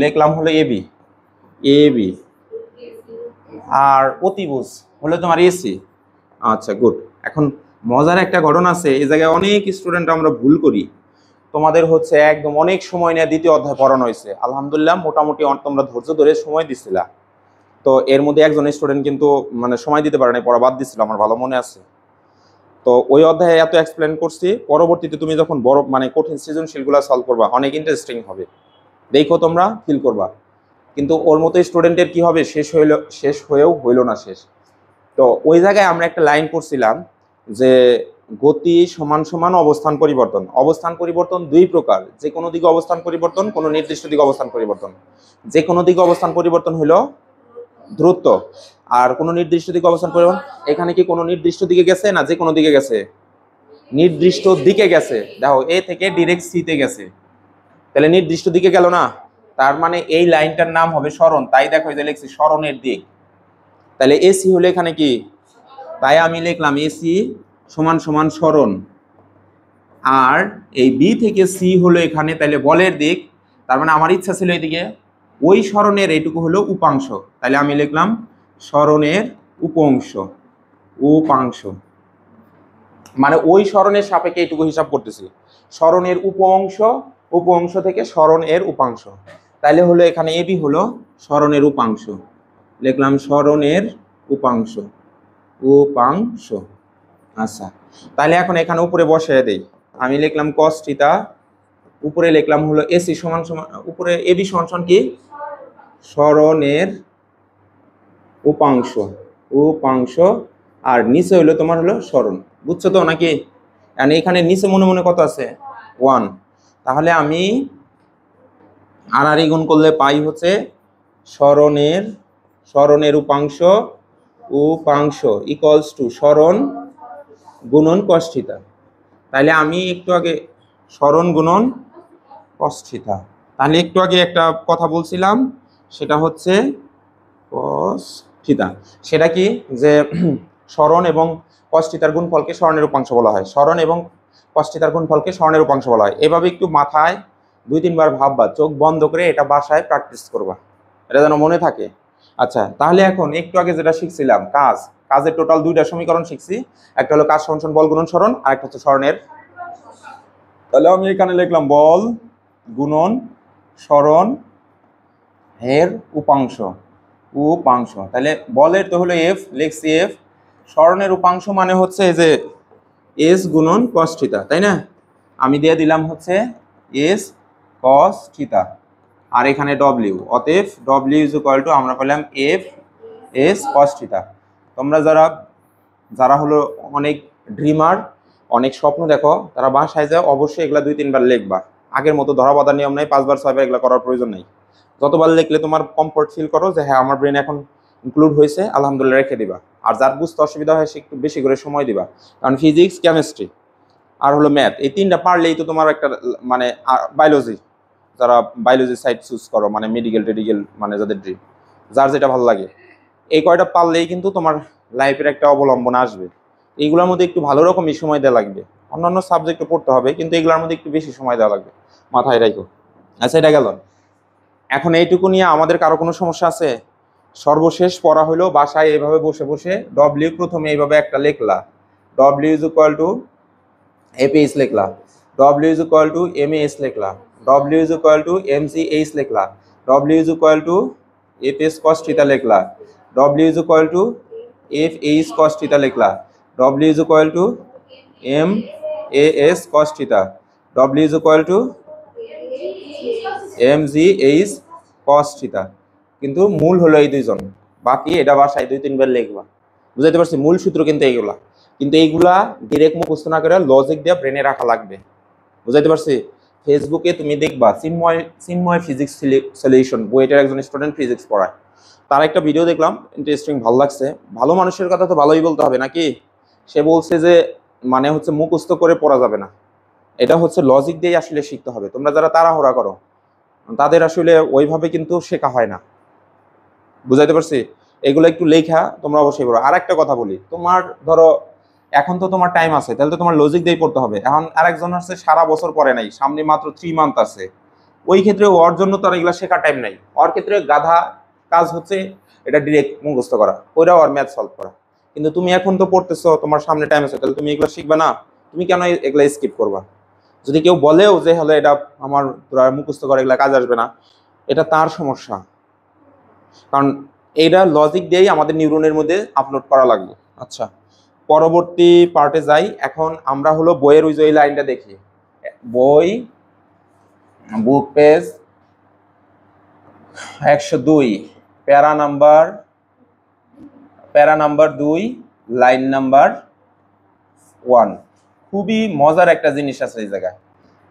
লিখলাম হলো এবি, আর অতিভুজ হলো তোমার এসি। আচ্ছা গুড। এখন মজার একটা ঘটনা আছে, এই জায়গায় অনেক স্টুডেন্ট আমরা ভুল করি। তোমাদের হচ্ছে একদম অনেক সময় নিয়ে দ্বিতীয় অধ্যায় পড়ানো হয়েছে, আলহামদুলিল্লাহ মোটামুটি তোমরা ধৈর্য ধরে সময় দিছিলা। তো এর মধ্যে একজন স্টুডেন্ট কিন্তু মানে সময় দিতে পারে না, পড়া বাদ দিছিল, আমার ভালো মনে আছে। তো ওই অধ্যায়ে এত এক্সপ্লেন করছি, পরবর্তীতে তুমি যখন বড় মানে কঠিন সৃজনশীলগুলো সলভ করবা অনেক ইন্টারেস্টিং হবে, দেখো তোমরা ফিল করবা। কিন্তু ওর মতো স্টুডেন্টের কি হবে, শেষ হয়েও হইল না শেষ। তো ওই জায়গায় আমরা একটা লাইন করছিলাম যে গতি সমান সমান অবস্থান পরিবর্তন দুই প্রকার, যে কোনো দিকে অবস্থান পরিবর্তন, কোনো নির্দিষ্ট দিকে অবস্থান পরিবর্তন। যে কোনো দিকে অবস্থান পরিবর্তন হলো দ্রুত, আর কোনো নির্দিষ্ট দিকে অবস্থান পরিবর্তন, এখানে কি কোনো নির্দিষ্ট দিকে গেছে না যে কোনো দিকে গেছে? নির্দিষ্ট দিকে গেছে। দেখো এ থেকে ডিরেক্ট সি তে গেছে, তাহলে নির্দিষ্ট দিকে গেল না? তার মানে এই লাইনটার নাম হবে সরণ, তাই দেখো এই যে লিখছি সরণের দিক। তাহলে এসি হলো এখানে কি, তাই আমি লিখলাম এসি সমান সমান সরণ, আর এই বি থেকে সি হলো এখানে তাহলে বলের দিক। তার মানে আমার ইচ্ছা ছিল এইদিকে, ওই সরণের এইটুকু হলো উপাংশ, তাহলে আমি লিখলাম সরণের উপাংশ, মানে ওই সরণের সাপেক্ষে এইটুকু হিসাব করতেছি, সরণের উপঅংশ থেকে সরণের উপাংশ। তাহলে হলো এখানে এবি হলো সরণের উপাংশ, লিখলাম সরণের উপাংশ। আচ্ছা, তাহলে এখন এখানে উপরে বসিয়ে দেই, আমি লিখলাম cos থিটা, উপরে লিখলাম হলো এসি সমান সমান, উপরে এবি সমান সমান কি, সরণের উপাংশ, আর নিচে হলো তোমার হলো সরণ। বুঝছো তো নাকি? এখানে নিচে মনে মনে কত আছে? 1। তাহলে আমি আর গুণ করলে পাই হচ্ছে সরণের উপাংশ ইকুয়ালস টু সরণ গুণন cos থিটা। তাহলে আমি একটু আগে সরণ গুণন cos থিটা, তাহলে একটু আগে একটা কথা বলছিলাম, সেটা হচ্ছে cos থিটা। সেটা কি, যে সরণ এবং cos থিটার গুণফলকে সরণের উপাংশ বলা হয়। সরণ এবং cos থিটার গুণফলকে সরণের উপাংশ বলা হয়। এভাবে একটু মাথায় 2-3 বার ভাববা, চোখ বন্ধ করে এটা বাসায় প্র্যাকটিস করবা, এটা যেন মনে থাকে। আচ্ছা, তাহলে এখন একটু আগে যেটা শিখছিলাম কাজের টোটাল 2টা সমীকরণ শিখছি। একটা হলো কাজ সমান বল গুণন সরণ, আর একটা হচ্ছে সরণের। তাহলে আমি এখানে লিখলাম বল গুণন সরণ এর উপাংশ। তাহলে বলের তো হলো এফ, লিখছি এফ। সরণের উপাংশ মানে হচ্ছে এই যে এস গুণন cos থিটা, তাই না? আমি দিয়ে দিলাম হচ্ছে এস cos থিটা, আর এখানে ডব্লিউ। অতএব ডব্লিউ ইজ ইকুয়াল টু আমরা পেলাম এফ এস cos থিটা। তোমরা যারা হলো অনেক ড্রিমার, অনেক স্বপ্ন দেখো, তারা বাসায় যাও অবশ্যই এগুলা 2-3 বার লিখবা। আগের মতো ধরা বাঁধার নিয়ম নাই, 5 বার 6 বার এগুলা করার প্রয়োজন নেই। যতবার লিখলে তোমার কমফোর্ট ফিল করো যে হ্যাঁ আমার ব্রেন এখন ইনক্লুড হয়েছে, আলহামদুলিল্লাহ রেখে দিবা। আর যার বুঝতে অসুবিধা হয় সে একটু বেশি করে সময় দিবা, কারণ ফিজিক্স, কেমিস্ট্রি আর হলো ম্যাথ, এই 3টা পারলেই তো তোমার একটা মানে বায়োলজি, যারা বায়োলজি সাইড চুজ করো, মানে মেডিকেল টেডিকেল, মানে যাদের ড্রিম, যার যেটা ভালো লাগে, এই কয়টা পারলেই কিন্তু তোমার লাইফের একটা অবলম্বন আসবে। এইগুলোর মধ্যে একটু ভালো রকমই সময় দেওয়া লাগবে। অন্যান্য সাবজেক্টও পড়তে হবে, কিন্তু এগুলোর মধ্যে একটু বেশি সময় দেওয়া লাগবে, মাথায় রাখো। আচ্ছা, এটা গেল। এখন এইটুকু নিয়ে আমাদের কারো কোনো সমস্যা আছে? সর্বশেষ পড়া হলো বাসায় এইভাবে বসে বসে ডব্লিউ প্রথমে এইভাবে একটা লিখলা, W is equal to APS লিখলা, W is equal to MAS লিখলা, W is equal to MCH লিখলা, W is equal to APS cos theta লিখলা, W is equal to FH cos theta লিখলা, W is equal to MAS cos theta, W is equal to MGH cos theta. কিন্তু মূল হলো এই দুইজন, বাকি এটা বাসায় 2-3 বার লিখবা। বুঝাইতে পারছি? মূল সূত্র কিন্তু এইগুলা, কিন্তু এইগুলা ডিরেক্ট মুখস্থ না করে লজিক দিয়ে ব্রেনে রাখা লাগবে। বুঝাইতে পারছি? ফেসবুকে তুমি দেখবা চিন্ময় ফিজিক্স সলিউশন, বুয়েটের একজন স্টুডেন্ট ফিজিক্স পড়ায়, তার একটা ভিডিও দেখলাম, ইন্টারেস্টিং, ভালো লাগছে। ভালো মানুষের কথা তো ভালোই বলতে হবে নাকি? সে বলছে যে মানে হচ্ছে মুখস্থ করে পড়া যাবে না, এটা হচ্ছে লজিক দিয়ে আসলে শিখতে হবে। তোমরা যারা তাড়াহুড়া করো তাদের আসলে ওইভাবে কিন্তু শেখা হয় না। বুঝাইতে পারছি? এগুলো একটু লেখা তোমরা অবশ্যই পড়ো। আর একটা কথা বলি, তোমার ধরো এখন তো তোমার টাইম আছে, তাহলে তো তোমার লজিক দিয়ে পড়তে হবে। এখন আরেকজন হচ্ছে সারা বছর পড়ে নাই, সামনে মাত্র 3 মান্থ আছে, ওই ক্ষেত্রে ওর জন্য তো আর এগুলো শেখার টাইম নাই। ওর ক্ষেত্রে গাধা কাজ হচ্ছে এটা ডিরেক্ট মুখস্থ করা, ওইটাও আর ম্যাথ সলভ করা। কিন্তু তুমি এখন তো পড়তেছো, তোমার সামনে টাইম আছে, তাহলে তুমি এগুলো শিখবে না? তুমি কেন এগুলো স্কিপ করবা? যদি কেউ বলেও যে হলো এটা আমার তোরা মুখস্থ করে এগুলা কাজ আসবে না, এটা তার সমস্যা, কারণ এইটা লজিক দিয়েই আমাদের নিউরনের মধ্যে আপলোড করা লাগবে। আচ্ছা, পরবর্তী পার্টে যাই। এখন আমরা হলো বইয়ের ওই যে লাইনটা দেখি, বই বুক পেজ 102, প্যারা নাম্বার 2, লাইন নাম্বার 1। খুবই মজার একটা জিনিস আছে এই জায়গায়,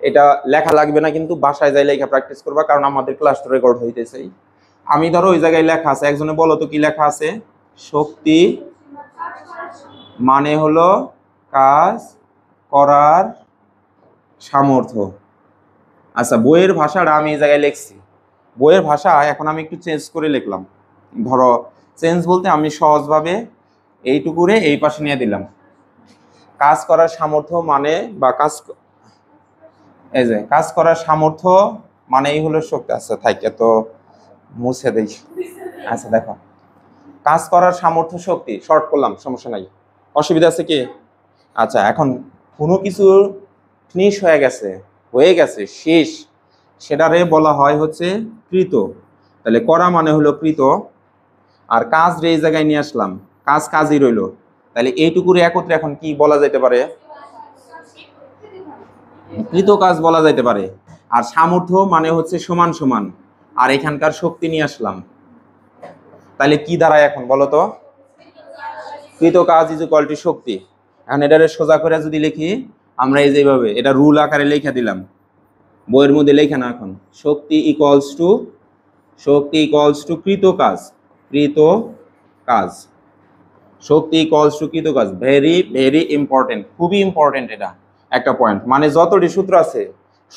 এটা লেখা লাগবে না, কিন্তু বাসায় যাই লেখা প্র্যাকটিস করবা, কারণ আমাদের ক্লাস তো রেকর্ড হইতেছে। আমি ধরো ওই জায়গায় লেখা আছে, একজনে বলো তো কি লেখা আছে? শক্তি মানে হলো কাজ করার সামর্থ্য। আচ্ছা, বইয়ের ভাষাটা আমি এই জায়গায় লিখছি, বইয়ের ভাষা এখন আমি একটু চেঞ্জ করে লিখলাম। ধরো চেঞ্জ বলতে আমি সহজভাবে এইটুকুরে এই পাশে নিয়ে দিলাম, কাজ করার সামর্থ্য মানে, বা এই যে কাজ করার সামর্থ্য মানেই হলো শক্তি। আচ্ছা থাকে তো মুছে দেই। আচ্ছা দেখো, কাজ করার সামর্থ্য শক্তি, শর্ট করলাম, সমস্যা নাই, অসুবিধা আছে কি? আচ্ছা, এখন কোনো কিছু ফিনিশ হয়ে গেছে শেষ, সেটারে বলা হয় হচ্ছে কৃত। তাহলে করা মানে হলো কৃত, আর কাজ রে এই জায়গায় নিয়ে আসলাম, কাজই রইলো। তাহলে এইটুকুরে একত্রে এখন কি বলা যাইতে পারে? কৃত কাজ বলা যাইতে পারে। আর সামর্থ্য মানে হচ্ছে সমান সমান, আর এখানকার শক্তি নিয়ে আসলাম, তাহলে কি দাঁড়ায় এখন বলো তো? কৃত কাজ ইজ ইকুয়াল টু শক্তি। এখন এটারে সোজা করে যদি লিখি আমরা এই যেভাবে এটা রুল আকারে লিখে দিলাম, বইয়ের মধ্যে লেখা না, এখন শক্তি ইকুয়ালস টু কৃত কাজ, শক্তি ইকুয়ালস টু কৃত কাজ। ভেরি ভেরি ইম্পর্টেন্ট, খুবই ইম্পর্টেন্ট এটা একটা পয়েন্ট। মানে যতটি সূত্র আছে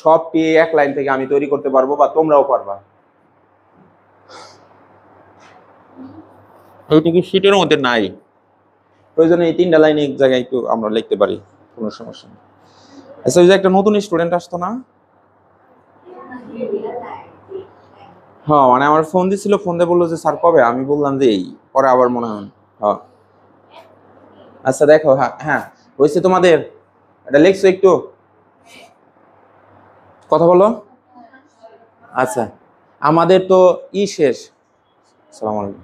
সবটি এক লাইন থেকে আমি তৈরি করতে পারবো, বা তোমরাও পারবা। এইটুকু শীটের মধ্যে নাই, প্রয়োজনে এই 3টা লাইন এক জায়গায় একটু আমরা লিখতে পারি, কোনো সমস্যা নেই। আচ্ছা, ওই যে একটা নতুন স্টুডেন্ট আসতো না, হ্যাঁ মানে আমার ফোন দিছিল, ফোন দিয়ে বললো যে স্যার কবে, আমি বললাম যে এই পরে আবার মনে হয়। হ্যাঁ আচ্ছা দেখো, হ্যাঁ হ্যাঁ হয়েছে তোমাদের, এটা লিখছো একটু, কথা বলো। আচ্ছা আমাদের তো শেষ। আসসালামু আলাইকুম,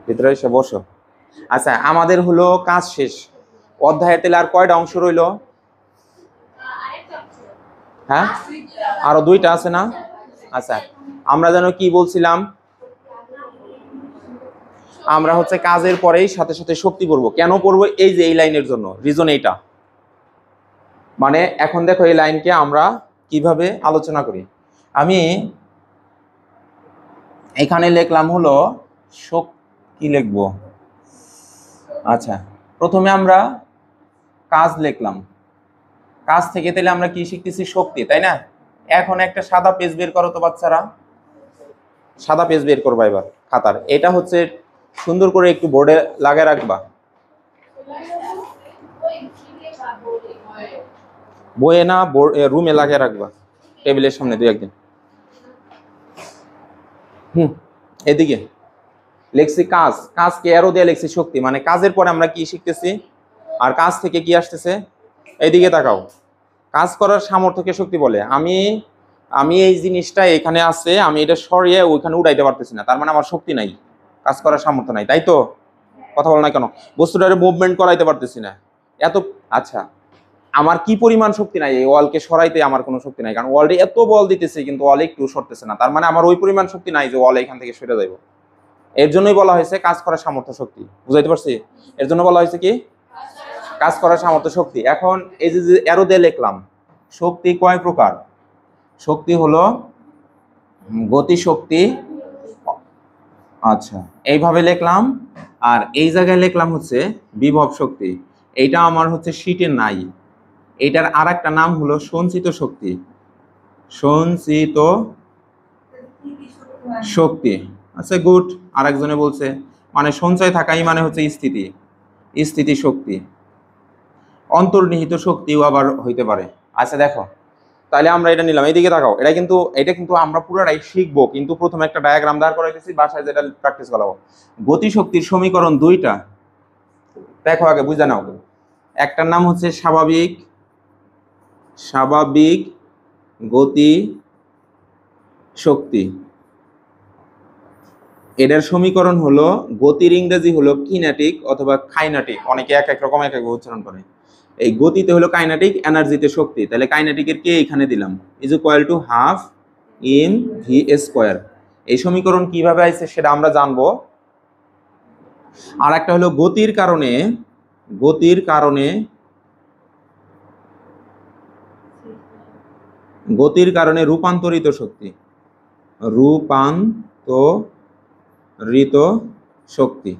ভিতরে এসে বসো। আচ্ছা আমাদের হলো কাজ শেষ, অধ্যায়ের তেলে আর কয়টা অংশ রইলো? হ্যাঁ আরো 2টা আছে না? আচ্ছা আমরা যেন কি বলছিলাম, আমরা হচ্ছে কাজের পরেই সাথে সাথে শক্তি পড়বো। কেন পড়বো? এই যে এই লাইনের জন্য, রিজন এইটা। মানে এখন দেখো এই লাইনকে আমরা কিভাবে আলোচনা করি। আমি এখানে লিখলাম হলো কি লিখবো, আচ্ছা প্রথমে আমরা কাজ লিখলাম, কাজ থেকে তাহলে আমরা কি শিখতেছি? শক্তি, তাই না? এখন একটা সাদা পেজ বের করো তো বাচ্চারা, সাদা পেজ বের করবা এবার খাতার, এটা হচ্ছে সুন্দর করে একটু বোর্ডে লাগিয়ে রাখবা, বইয়ে না রুমে লাগিয়ে রাখবা, টেবিলের সামনে 2-1 দিন। এদিকে লেখছি কাজ, কাজকে অ্যারো দিয়ে লেখছি শক্তি, মানে কাজের পরে আমরা কি শিখতেছি, আর কাজ থেকে কি আসতেছে? এইদিকে তাকাও, কাজ করার সামর্থ্যকে শক্তি বলে। আমি আমি এই জিনিসটা এখানে আছে, আমি এটা সরিয়ে ওইখানে উঠাইতে পারতেছি না, তার মানে আমার শক্তি নাই, কাজ করার সামর্থ্য নাই, তাই তো? কথা বল না কেন? বস্তুটারে মুভমেন্ট করাইতে পারতেছি না এত। আচ্ছা আমার কি পরিমাণ শক্তি নাই? এই ওয়ালকে সরাইতে আমার কোনো শক্তি নাই, কারণ ওয়ালটি এত বল দিতেছে কিন্তু ওয়ালে একটু সরতেছে না, তার মানে আমার ওই পরিমাণ শক্তি নাই যে ওয়ালে এখান থেকে সরে যাইব। এর জন্যই বলা হয়েছে কাজ করার সামর্থ্য শক্তি, বুঝাইতে পারছি? এর জন্য বলা হয়েছে কি কাজ করার সামর্থ্য শক্তি। এখন এই যে অ্যারো দিয়ে লিখলাম, শক্তি কয় প্রকার? শক্তি হলো গতি শক্তি, আচ্ছা এইভাবে লিখলাম, আর এই জায়গায় লিখলাম হচ্ছে বিভব শক্তি। এইটা আমার হচ্ছে শীটে নাই, এইটার আর একটা নাম হলো সঞ্চিত শক্তি, সঞ্চিত শক্তি। আচ্ছা গুড, আরেকজনে বলছে মানে সঞ্চয় থাকাই মানে হচ্ছে স্থিতি, স্থিতি শক্তি, অন্তর্নিহিত শক্তিও আবার হইতে পারে। আচ্ছা দেখো তাহলে আমরা এটা নিলাম, এইদিকে তাকাও, এটা কিন্তু আমরা পুরোটাই শিখবো, কিন্তু প্রথমে একটা ডায়াগ্রাম দাঁড় করাইতেছি, বাসায় যেটা প্র্যাকটিস করাবো। গতি শক্তির সমীকরণ 2টা, দেখো আগে বুঝে নাও। একটার নাম হচ্ছে স্বাভাবিক, স্বাভাবিক গতি শক্তি, এটার সমীকরণ হলো, গতির ইংরেজি হলো কিনেটিক অথবা কাইনেটিক, অনেকে এক এক রকম এক এক উচ্চারণ করে। এই গতিতে হলো কাইনেটিক, এনার্জিতে শক্তি, তাহলে কাইনেটিকের কে এখানে দিলাম, is equal to half M V square. এই সমীকরণ কিভাবে আইছে সেটা আমরা জানবো। আর একটা হলো গতির কারণে, গতির কারণে, গতির কারণে রূপান্তরিত শক্তি, রূপান্তরিত শক্তি,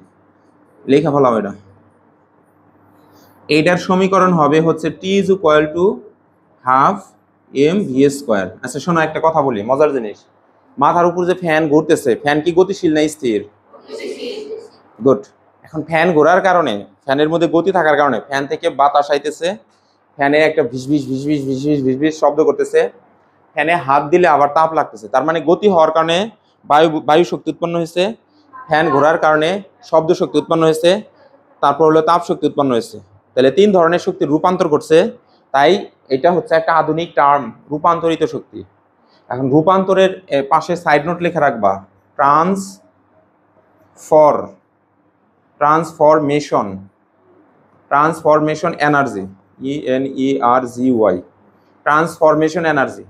লেখা ফেলাও এটা। এইটার সমীকরণ হবে হচ্ছে T is equal to half M V square. আচ্ছা শোনো একটা কথা বলি, মজার জিনিস, মাথার উপর যে ফ্যান ঘুরতেছে, ফ্যান কি গতিশীল না স্থির? গুড। এখন ফ্যান ঘোরার কারণে, ফ্যানের মধ্যে গতি থাকার কারণে ফ্যান থেকে বাতাস আইতেছে, ফ্যানে একটা ভিসভিস ভিসভিস ভিসভিস ভিসভিস শব্দ করতেছে, ফ্যানে হাত দিলে আবার তাপ লাগতেছে, তার মানে গতি হওয়ার কারণে বায়ু শক্তি উৎপন্ন হয়েছে, ফ্যান ঘোরার কারণে শব্দ শক্তি উৎপন্ন হয়েছে, তারপর হলো তাপ শক্তি উৎপন্ন হয়েছে। তাহলে 3 ধরনের শক্তির রূপান্তর করছে, তাই এটা হচ্ছে একটা আধুনিক টার্ম, রূপান্তরিত শক্তি। এখন রূপান্তরের পাশে সাইড নোট লিখে রাখবা, transformation, transformation energy, ENERGY, transformation energy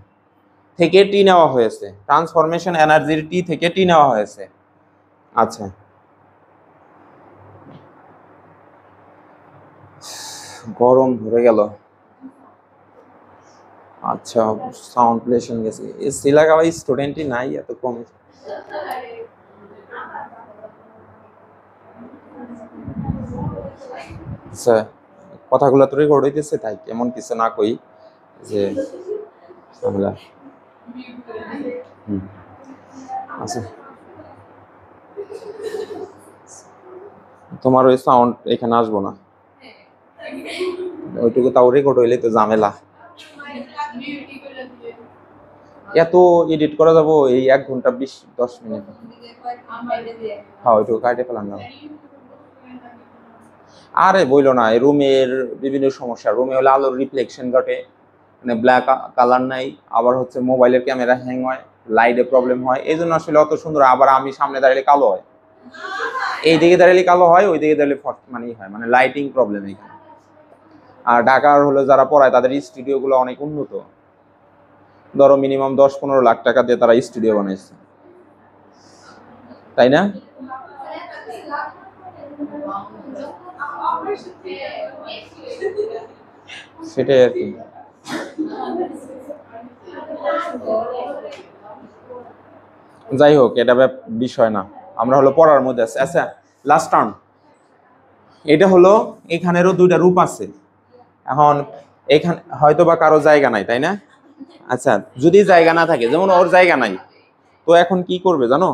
থেকে টি নেওয়া হয়েছে, ট্রান্সফরমেশন এনার্জির টি থেকে টি নেওয়া হয়েছে। আচ্ছা গরম ধরে গেল। আচ্ছা সাউন্ড প্লেশন গেছে, এসি লাগাবার স্টুডেন্টই নাই এত কম। আচ্ছা কথাগুলো তো রেকর্ড হইতেছে, তাই এমন কিছু না কই যে ঝামেলা। আচ্ছা তোমার ওই সাউন্ড এখানে আসবো না, ওইটুকু তাও রেকর্ড হইলে তো ঝামেলা। এত এডিট করা যাবো এই 1 ঘন্টা 20-10 মিনিট? হ্যাঁ ওইটুকু কাটে ফেলাম না। আরে বইলো না, এই রুমের বিভিন্ন সমস্যা। রুমে হলে আলোর রিফ্লেকশন ঘটে, মানে ব্ল্যাক কালার নাই, আবার হচ্ছে মোবাইলের ক্যামেরা হ্যাং হয়, লাইটে প্রবলেম হয়, এই জন্য আসলে অত সুন্দর। আবার আমি সামনে দাঁড়ালে কালো হয়, এই দিকে দাঁড়ালে কালো হয়, ওই দিকে দাঁড়ালে মানে হয়, মানে লাইটিং প্রবলেম এখানে। আর ঢাকার হলো যারা পড়ায় তাদের স্টুডিওগুলো অনেক উন্নত, ধরো মিনিমাম 10-15 লাখ টাকা দিয়ে তারা স্টুডিও বানাইছে, তাই না? সেটাই আর কি। যাই হোক, এটা বিষয় না, আমরা হলো পড়ার মধ্যে আছি। আচ্ছা, লাস্ট টার্ম এটা হলো, এখানেরও 2টা রূপ আছে। এখন এখানে হয়তো বা কারো জায়গা নাই, তাই না? আচ্ছা, যদি জায়গা না থাকে, যেমন ওর জায়গা নাই, তো এখন কি করবে জানো?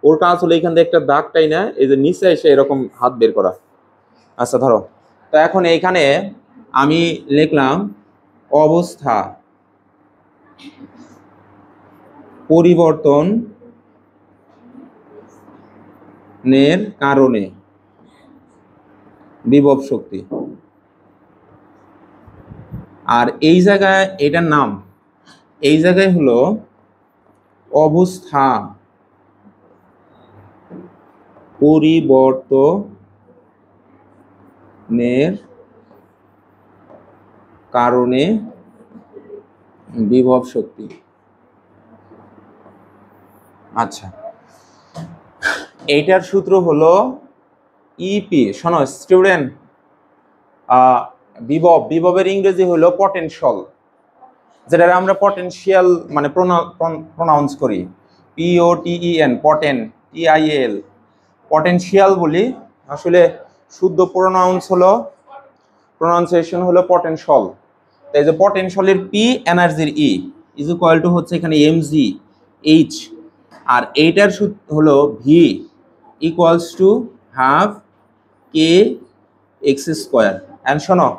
ওর কাজ হলো এখান থেকে একটা দাগটাই না, এই যে নিচে এসে এরকম হাত বের করা। আচ্ছা ধরো, তো এখন এইখানে আমি লিখলাম অবস্থা পরিবর্তনের কারণে বিভব শক্তি। আর এই জায়গায় এটার নাম, এই জায়গায় হলো অবস্থা পরিবর্তনের কারণে বিভব শক্তি। আচ্ছা, এইটার সূত্র হলো ইপি। শোনো স্টুডেন্ট, বিভবের ইংরেজি হলো পটেনশিয়াল, যেটা আমরা পটেনশিয়াল মানে প্রনাউন্স করি POTEN, পটেন, TIAL, পটেনশিয়াল বলি। আসলে শুদ্ধ প্রনাউন্সিয়েশন হলো পটেনশিয়াল। তাই যে পটেনশিয়ালের P, এনার্জির E ইজ ইকুয়াল টু হচ্ছে এখানে mgh, আর এইটার হলো V equals to half kx²। And শোনো,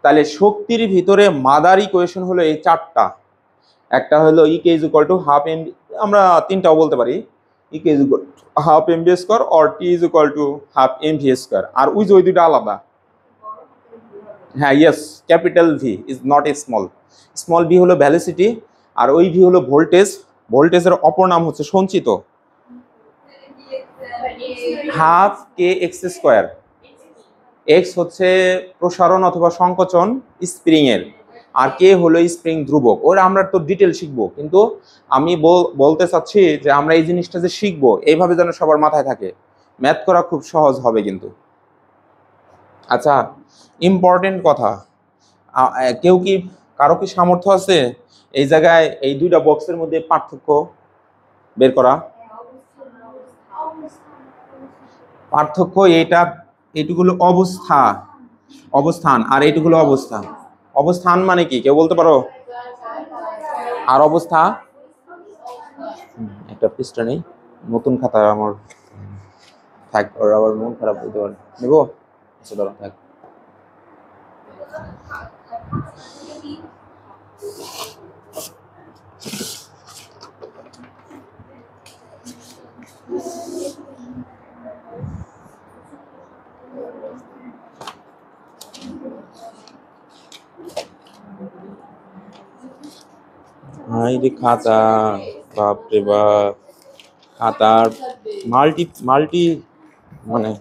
তাহলে শক্তির ভিতরে মাদার ইকুয়েশন হলো এই 4টা। একটা হলো E is equal to half M, আমরা 3টাও বলতে পারি, E is equal to half mv² or T is equal to half mv²। আর ওই যে ওই দুটো আলাদা। হ্যাঁ, yes, capital V is not a small V হলো ভ্যালোসিটি, আর ওই V হলো ভোল্টেজ। ভোল্টেজের অপর নাম হচ্ছে সঞ্চিত, হাফ kx²। x হচ্ছে প্রসারণ অথবা সংকোচন স্প্রিং এর, আর কে হলো স্প্রিং ধ্রুবক। ওরা আমরা তো ডিটেল শিখবো, কিন্তু আমি বলতে চাচ্ছি যে আমরা এই জিনিসটা যে শিখবো এইভাবে যেন সবার মাথায় থাকে, ম্যাথ করা খুব সহজ হবে কিন্তু। আচ্ছা, ইম্পর্টেন্ট কথা, কারো কি সামর্থ্য আছে এই জায়গায় এই 2টা বক্সের মধ্যে পার্থক্য বের করা? পার্থক্য এইটুকু হলো অবস্থান, আর এইটুকু হলো অবস্থা। অবস্থান মানে কি কেউ বলতে পারো? আর অবস্থা, একটা পৃষ্ঠা নেই, নতুন খাতা আমার থাক, ওর আবার মন খারাপ হইতে পারে, নেবো? আচ্ছা ধরো, থাক। খাতা, বাপরে বাপ, খাতার মাল্টি মানে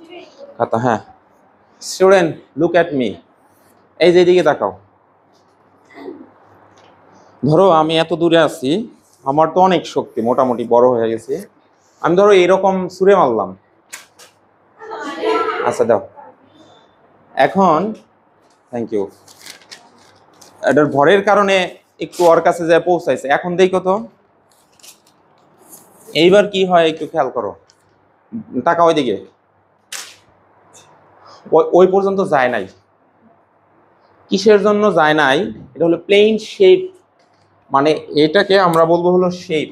খাতা। হ্যাঁ স্টুডেন্ট, লুক অ্যাট মি, এই যে দিকে তাকাও। ধরো আমি এত দূরে আছি, আমার তো অনেক শক্তি, মোটামুটি বড় হয়ে গেছে, আমি ধরো এরকম ছুঁড়ে মারলাম। আচ্ছা দাও, এখন থ্যাংক ইউ, এটার ভরের কারণে একটু ওর কাছে যায় পৌঁছাইছে। এখন দেখো তো এইবার কি হয়, একটু খেয়াল করো, টাকা ওইদিকে, ওই পর্যন্ত যায় নাই। কিসের জন্য যায় নাই? এটা হলো প্লেন শেপ, মানে এটাকে আমরা বলবো হলো শেপ,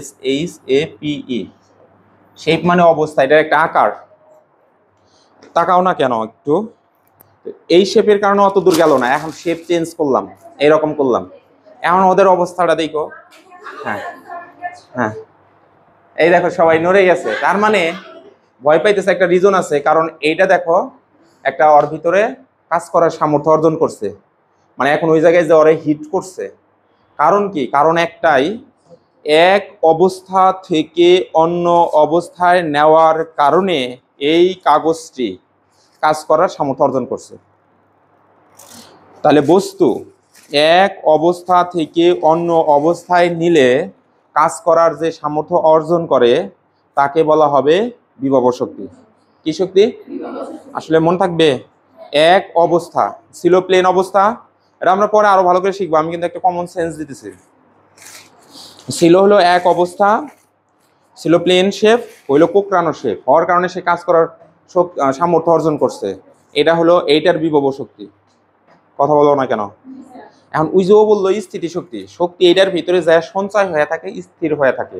SHAPE। শেপ মানে অবস্থা, এটা একটা আকার। তাকাও না কেন একটু, এই শেপের কারণে অত দূর গেল না, এখন শেপ চেঞ্জ করলাম, এরকম করলাম, এখন ওদের অবস্থাটা দেখো। হ্যাঁ হ্যাঁ, এই দেখো সবাই নড়ে গেছে, তার মানে ভয় পাইতেছে একটা রিজন আছে, কারণ এইটা দেখো একটা ওর ভিতরে কাজ করার সামর্থ্য অর্জন করছে, মানে এখন ওই জায়গায় যে ওরে হিট করছে। কারণ কি? কারণ একটাই, এক অবস্থা থেকে অন্য অবস্থায় নেওয়ার কারণে এই কাগজটি কাজ করার সামর্থ্য অর্জন করছে। তাহলে বস্তু এক অবস্থা থেকে অন্য অবস্থায় নিলে কাজ করার যে সামর্থ্য অর্জন করে তাকে বলা হবে বিভব শক্তি। কি শক্তি? আসলে মন থাকবে, এক অবস্থা ছিল প্লেন অবস্থা, এটা আমরা পরে আরো ভালো করে শিখবো, আমি কিন্তু একটা কমন সেন্স দিতেছি। ছিল হলো এক অবস্থা, ছিল প্লেন শেপ, হইলো কোকড়ানো শেপ, হওয়ার কারণে সে কাজ করার সামর্থ্য অর্জন করছে, এটা হলো এইটার বিভব শক্তি। কথা বলো না কেন? এখন ওই যে ও বললো স্থিতিশক্তি, শক্তি এটার ভিতরে যা সঞ্চয় হয়ে থাকে, স্থির হয়ে থাকে,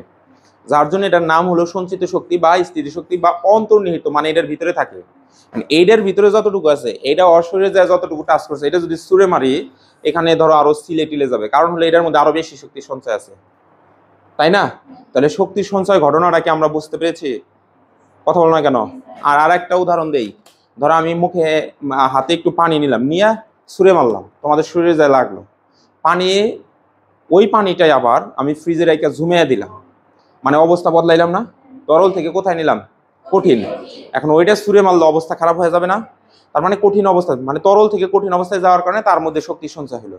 যার জন্য এটার নাম হলো সঞ্চিত শক্তি বা স্থিতিশক্তি বা অন্তর্নিহিত, মানে এটার ভিতরে থাকে। এইটার ভিতরে যতটুকু আছে, এটা অশরীরে যায় যতটুকু টাচ করছে, এটা যদি ছুঁড়ে মারি এখানে ধরো আরো সিলে টিলে যাবে, কারণ হলো এটার মধ্যে আরো বেশি শক্তি সঞ্চয় আছে, তাই না? তাহলে শক্তির সঞ্চয় ঘটনাটাকে আমরা বুঝতে পেরেছি। কথা বলো না কেন? আর একটা উদাহরণ দেই, ধরো আমি মুখে হাতে একটু পানি নিলাম, নিয়ে ছুঁড়ে মারলাম, তোমাদের শরীরে যায় লাগলো পানি, ওই পানিটাই আবার আমি ফ্রিজে রেখে ঝুমিয়ে দিলাম, মানে অবস্থা বদলাইলাম না? তরল থেকে কোথায় নিলাম? কঠিন। এখন ওইটা ছুঁড়ে মারলে অবস্থা খারাপ হয়ে যাবে না? তার মানে কঠিন অবস্থা, মানে তরল থেকে কঠিন অবস্থায় যাওয়ার কারণে তার মধ্যে শক্তি সঞ্চয় হলো।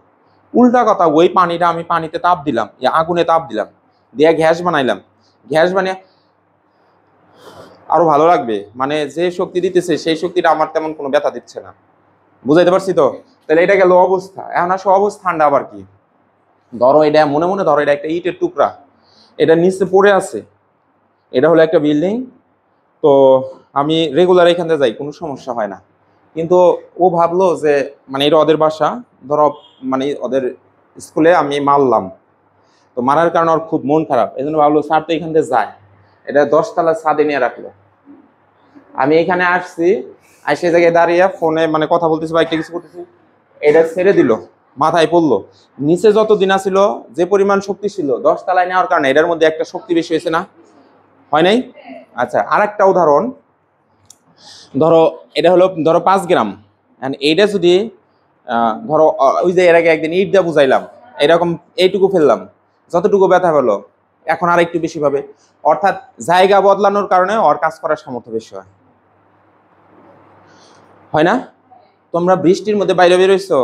উল্টা কথা, ওই পানিটা আমি পানিতে তাপ দিলাম, আগুনে তাপ দিলাম, দিয়ে গ্যাস বানাইলাম, গ্যাস বানিয়ে আরো ভালো লাগবে, মানে যে শক্তি দিতেছে সেই শক্তিটা আমার তেমন কোনো ব্যথা দিচ্ছে না। বুঝাইতে পারছি তো? তাহলে এটা গেল অবস্থা। এখন আসো অবস্থানটা আবার কি। ধরো এটা মনে মনে ধরো এটা একটা ইটের টুকরা, এটা নিচে পড়ে আছে, এটা হলো একটা বিল্ডিং, তো আমি রেগুলার এখান থেকে যাই, কোনো সমস্যা হয় না। কিন্তু ও ভাবলো যে মানে এটা ওদের বাসা, ধরো মানে ওদের স্কুলে আমি মারলাম, তো মারার কারণে ওর খুব মন খারাপ, এই জন্য ভাবলো স্যার তো এখান থেকে যায়, এটা 10 তলা ছাদে নিয়ে রাখলো। আমি এখানে আসছি, আর সেই জায়গায় দাঁড়িয়ে ফোনে মানে কথা বলতেছি বা একটা কিছু করতেছি, এটা ছেড়ে দিল, মাথায় পড়লো, নিচে যত দিন ছিল যে পরিমাণ শক্তি ছিল 10 তলায় নেওয়ার কারণে এটার মধ্যে একটা শক্তি বেশি হয়েছে না? হয় নাই? আচ্ছা, আর একটা উদাহরণ ধরো, এটা হলো ধরো 5 গ্রাম, এইটা যদি ধরো ওই যে এর আগে একদিন ইট দিয়ে বুঝাইলাম, এরকম এইটুকু ফেললাম, যতটুকু ব্যথা পেলো এখন আর একটু বেশি পাবে, অর্থাৎ জায়গা বদলানোর কারণে ওর কাজ করার সামর্থ্য বেশি হয়। হয় না? তোমরা বৃষ্টির মধ্যে বাইরে বেরোইছো,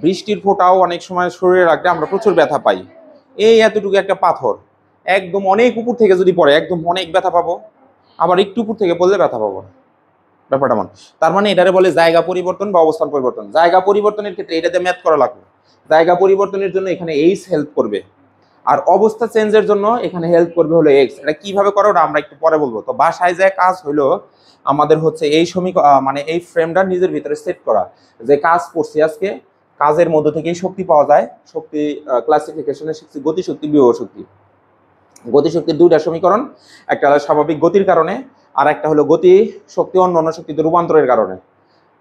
বৃষ্টির ফোঁটাও অনেক সময় শরীরে রাখলে আমরা প্রচুর ব্যথা পাই। এই এতটুকু একটা পাথর একদম অনেক উপর থেকে যদি পড়ে একদম অনেক ব্যথা পাবো, আবার একটু উপর থেকে পড়লে ব্যথা পাবো না। ব্যাপারটা মন। তার মানে এটারে বলে জায়গা পরিবর্তন বা অবস্থান পরিবর্তন। জায়গা পরিবর্তনের ক্ষেত্রে এটাতে ম্যাথ করা লাগবে, জায়গা পরিবর্তনের জন্য এখানে এইচ হেল্প করবে, আর অবস্থা চেঞ্জের জন্য এখানে হেল্প করবে হলো এক্স। এটা কিভাবে করো ওটা আমরা একটু পরে বলবো। তো বাসায় যে কাজ হইলো আমাদের হচ্ছে এই মানে এই ফ্রেমটা নিজের ভিতরে সেট করা, যে কাজ করছি আজকে, কাজের মধ্য থেকেই শক্তি পাওয়া যায়। শক্তি ক্লাসিফিকেশনে শিখছি গতিশক্তি, বিভব শক্তি। গতিশক্তির দুইটা সমীকরণ, একটা হলো স্বাভাবিক গতির কারণে, আর একটা হলো গতি শক্তি অন্য অন্য শক্তিতে রূপান্তরের কারণে।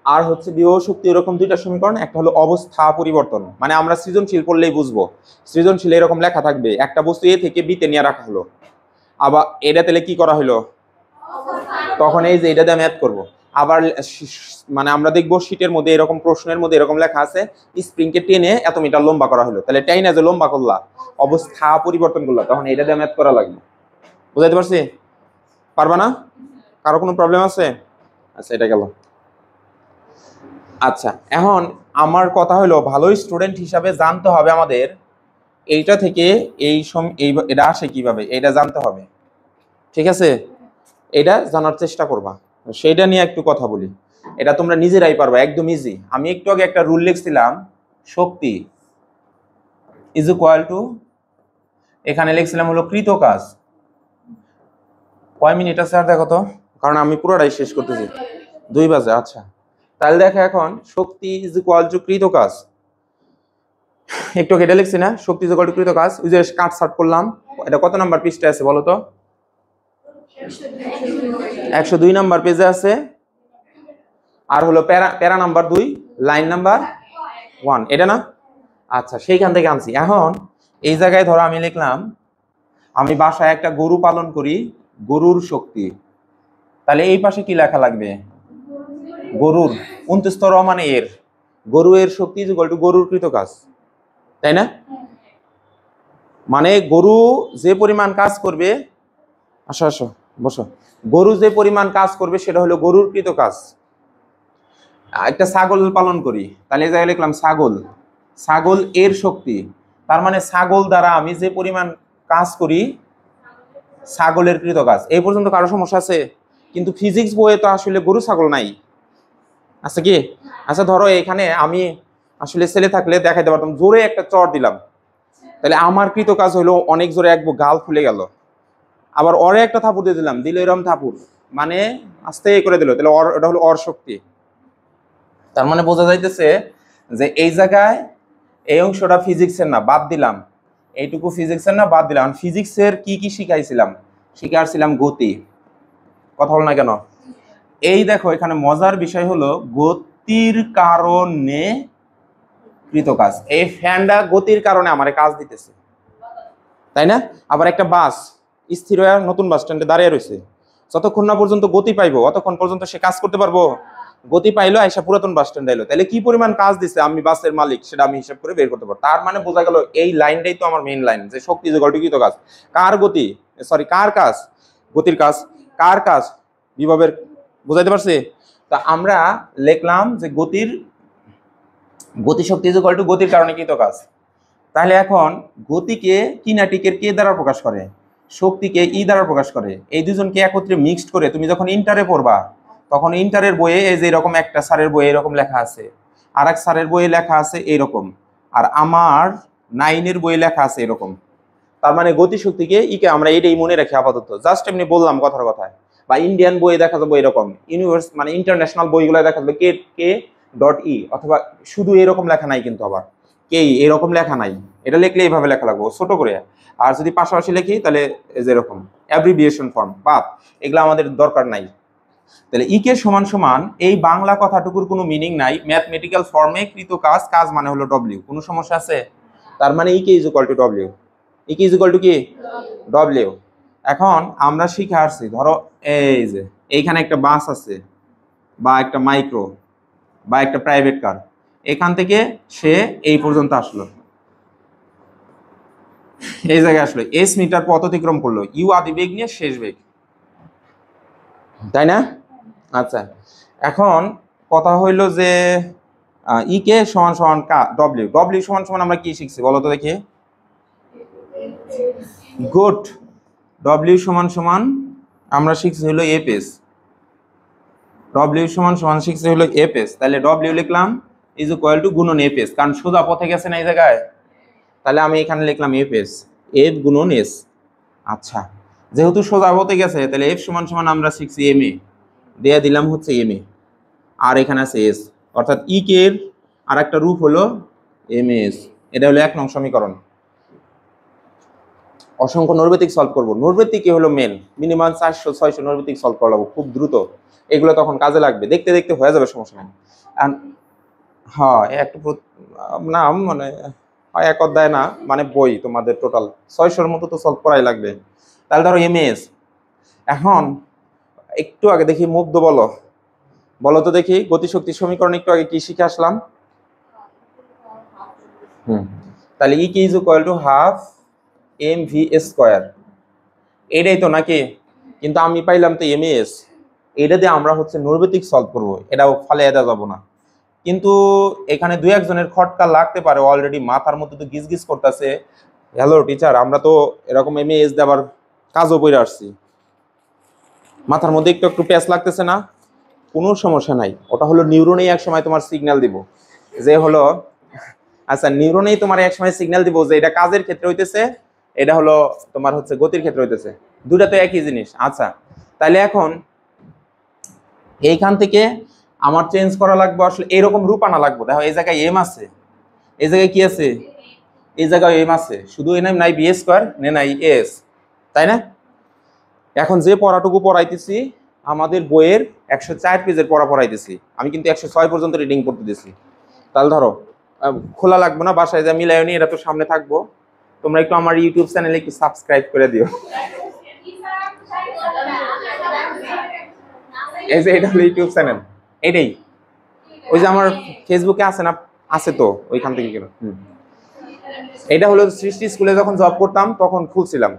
আর হচ্ছে বিভব শক্তি এরকম দুইটা সমীকরণ, একটা হলো অবস্থা পরিবর্তন, মানে আমরা সৃজনশীল পড়লেই বুঝবো, সৃজনশীল এরকম লেখা থাকবে একটা বস্তু এ থেকে বিতে নিয়ে রাখা হলো, আবার এটা তাহলে কি করা হলো, তখন এই যে এটা দিয়ে ম্যাথ করবো। আবার মানে আমরা দেখবো শীটের মধ্যে এরকম প্রশ্নের মধ্যে এরকম লেখা আছে স্প্রিংকে টেনে এত মিটার লম্বা করা হলো, তাহলে টেনে যে লম্বা করলা অবস্থা পরিবর্তন করলা, তখন এটা দিয়ে ম্যাথ করা লাগবে। বুঝাইতে পারছি? পারবা না? কারো কোনো প্রবলেম আছে? আচ্ছা, এটা গেল। আচ্ছা, এখন আমার কথা হলো ভালো স্টুডেন্ট হিসাবে জানতে হবে আমাদের এইটা থেকে এই এটা আসে কিভাবে এটা জানতে হবে, ঠিক আছে? এটা জানার চেষ্টা করবা, সেইটা নিয়ে একটু কথা বলি। এটা তোমরা নিজেরাই পারবা, একদম ইজি। আমি একটু আগে একটা রুল লিখছিলাম, শক্তি ইজ ইকুয়াল টু, এখানে লিখছিলাম হলো কৃত কাজ। কয় মিনিট আছে আর দেখো তো, কারণ আমি পুরোটাই শেষ করতেছি। 2 বাজে। আচ্ছা, তাহলে দেখো এখন শক্তি ইজ ইকুয়াল টু কৃত কাজ, একটু কেটে লিখছি না, শক্তি ইজ ইকুয়াল টু কৃত কাজ। ওই যে কাট সার্ট করলাম, এটা কত নাম্বার পৃষ্ঠায় আছে বলো তো? 102 নাম্বার পেজে আছে। আর হলো প্যারা প্যারা নাম্বার 2 লাইন নাম্বার 1, এটা না? আচ্ছা, সেইখান থেকে আনছি। এখন এই জায়গায় ধরো আমি লিখলাম আমি বাসায় একটা গরু পালন করি, গরুর শক্তি। তাহলে এই পাশে কি লেখা লাগবে? গরুর 29 মানে এর, গরু এর শক্তি ইজ ইকুয়াল টু গরুর কৃত কাজ, তাই না? মানে গরু যে পরিমাণ কাজ করবে, আসো আসো বসো, গরু যে পরিমাণ কাজ করবে সেটা হলো গরুর কৃত কাজ। একটা ছাগল পালন করি, তাহলে এই জায়গায় লিখলাম ছাগল, ছাগল এর শক্তি। তার মানে ছাগল দ্বারা আমি যে পরিমাণ কাজ করি, ছাগলের কৃত কাজ। এই পর্যন্ত কারো সমস্যা আছে? কিন্তু ফিজিক্স বইয়ে তো আসলে গরু ছাগল নাই, আছে কি? আচ্ছা ধরো এখানে আমি আসলে ছেলে থাকলে দেখাইতে পারতাম, জোরে একটা চড় দিলাম, তাহলে আমার কৃত কাজ হলো অনেক জোরে এক গাল ফুলে গেল। আবার অরে একটা থাপুর দিয়ে দিলাম, দিল এরম থাপুর, মানে আস্তে করে দিল, তাহলে ওটা হলো অর শক্তি। তার মানে বোঝা যাইতেছে যে এই জায়গায় এই অংশটা ফিজিক্সের না, বাদ দিলাম, এইটুকু ফিজিক্সের না, বাদ দিলাম। ফিজিক্সের কি কি শিখাইছিলাম? শিখাইছিলাম গতি। কথা বল না কেন? এই দেখো এখানে মজার বিষয় হলো গতির কারণে কৃত কাজ। এই ফ্যানটা গতির কারণে আমার কাজ দিতেছে, তাই না? আবার একটা বাস স্থির হয়ে নতুন বাস স্ট্যান্ডে দাঁড়িয়ে রয়েছে, যতক্ষণ না পর্যন্ত গতি পাইবো অতক্ষণ পর্যন্ত সে কাজ করতে পারবো? গতি পাইলো, আইসা পুরাতন বাস স্ট্যান্ড আইলো, তাহলে কি পরিমাণ কাজ দিছে আমি বাসের মালিক সেটা আমি হিসাব করে বের করতে পারবো। তার মানে বোঝা গেল এই লাইনটাই তো আমার মেইন লাইন, যে শক্তি যে কৃত কাজ। কার গতি, সরি কার কাজ? গতির কাজ। কার কাজ? বিভবের। বুঝাইতে পারছি? তা আমরা লিখলাম যে গতির গতিশক্তি ইজ ইকুয়াল টু গতির কারণে কৃত কাজ। তাহলে এখন গতিকে কিনেটিকের কে দ্বারা প্রকাশ করে, শক্তিকে ই দ্বারা প্রকাশ করে। এই দুজনকে একত্রে মিক্সড করে তুমি যখন ইন্টারে পড়বা, তখন ইন্টারের বইয়ে এই যে এরকম একটা স্যারের বইয়ে এরকম লেখা আছে, আর এক স্যারের বইয়ে লেখা আছে এরকম, আর আমার 9-এর বইয়ে লেখা আছে এরকম। তার মানে গতিশক্তিকে ইকে আমরা এটাই মনে রাখি আপাতত, জাস্ট এমনি বললাম কথার কথায়। বা ইন্ডিয়ান বইয়ে দেখা যাবে এরকম, ইউনিভার্স মানে ইন্টারন্যাশনাল বইগুলো দেখা যাবে কে কে ডট ই, অথবা শুধু এরকম লেখা নাই কিন্তু, আবার কে এরকম লেখা নাই, এটা লিখলে এইভাবে লেখা লাগবে ছোট করে। আর যদি পাশাপাশি লিখি তাহলে যেরকম অ্যাব্রিভিয়েশন ফর্ম, বাদ, এগুলো আমাদের দরকার নাই। তাহলে ই কে সমান সমান এই বাংলা কথাটুকুর কোনো মিনিং নাই, ম্যাথমেটিক্যাল ফর্মে কৃত কাজ, কাজ মানে হলো ডব্লিউ। কোনো সমস্যা আছে? তার মানে E K is equal to W. E K is equal to কি? ডব্লিউ। এখন আমরা শিখে আসছি, ধরো এই যে এইখানে একটা বাস আছে, বা একটা মাইক্রো, বা একটা প্রাইভেট কার, এখান থেকে সে এই পর্যন্ত আসলো, এই জায়গায় আসলো, এস মিটার পথ অতিক্রম করলো, ইউ আদি বেগ নিয়ে শেষ বেগ, তাই না? আচ্ছা, এখন কথা হইলো যে ই কে সমান সমান ডব্লিউ। ডব্লিউ সমান সমান আমরা কি শিখছি বলো তো দেখি? গুড। ডব্লিউ সমান সমান আমরা শিখছি হলো এফ এস। ডব্লিউ সমান সমান শিখছি হলো এফ এস। তাহলে ডব্লিউ লিখলাম ইজ ইকুয়াল টু গুণন এফ এস, কারণ সোজা পথে গেছে না এই জায়গায়, তাহলে আমি এখানে লিখলাম এফ এস, এফ গুণন এস। আচ্ছা, যেহেতু সোজা পথে গেছে তাহলে এফ সমান সমান আমরা শিখছি এম এ, দিয়ে দিলাম হচ্ছে এম এ, আর এখানে আছে এস, অর্থাৎ ই কে এর আর একটা রূপ হলো এম এস। এটা হলো 1 নং সমীকরণ। অসংখ্য নৈর্ব্যতিক সলভ করবো। নৈর্ব্যতিক কি হলো মেন, মিনিমাম 400-600 নৈর্ব্যতিক সলভ করা লাগবে খুব দ্রুত, এগুলো তখন কাজে লাগবে, দেখতে দেখতে হয়ে যাবে, সমস্যা নেই। হ্যাঁ একটু না মানে এক অধ্যায় না, মানে বই তোমাদের টোটাল 600-র মতো তো সলভ করাই লাগবে। তাহলে ধরো এম এস। এখন একটু আগে দেখি মুগ্ধ বলো, বলো তো দেখি গতিশক্তি সমীকরণ একটু আগে কি শিখে আসলাম? তাহলে E K is equal to half M V square, এটাই তো নাকি? কিন্তু আমি পাইলাম তো এম এস, এটা দিয়ে আমরা হচ্ছে নৈর্ব্যতিক সলভ করবো, এটাও ফালে এদা যাবো না। কিন্তু এখানে 2-1 জনের খটকা লাগতে পারে, অলরেডি মাথার মধ্যে তো গিজ গিজ করতেছে, হ্যালো টিচার আমরা তো এরকম এম এস দেওয়ার কাজও করে আসছি, মাথার মধ্যে একটু একটু প্যাচ লাগতেছে না? কোনো সমস্যা নাই, ওটা হলো নিউরনেই এক সময় তোমার সিগন্যাল দিব, যে হলো আচ্ছা নিউরনেই তোমার এক সময় সিগন্যাল দিব যে এটা কাজের ক্ষেত্রে হইতেছে, এটা হলো তোমার হচ্ছে গতির ক্ষেত্রে হইতেছে, দুটা তো একই জিনিস। আচ্ছা তাহলে এখন এইখান থেকে আমার চেঞ্জ করা লাগবে, আসলে এরকম রূপ আনা লাগবে। দেখো এই জায়গায় এম আছে, এই জায়গায় কি আছে? এই জায়গায় এম আছে, শুধু এ নাই বি স্কোয়ার নে নাই এস, তাই না? এখন যে পড়াটুকু পড়াইতেছি আমাদের বইয়ের 104 পেজের পড়া পড়াইতেছি, আমি কিন্তু 106 পর্যন্ত রিডিং করতে দিছি। তাহলে ধরো খোলা লাগবে না, বাসায় যা মিলাই নি, এটা তো সামনে থাকবো। তোমরা একটু আমার ইউটিউব চ্যানেলে একটু সাবস্ক্রাইব করে দিও। এই যে এটা হলো ইউটিউব চ্যানেল, এটাই ওই যে আমার ফেসবুকে আছে না, আছে তো ওইখান থেকে গেল। এটা হলো সৃষ্টি স্কুলে যখন জব করতাম তখন খুলছিলাম,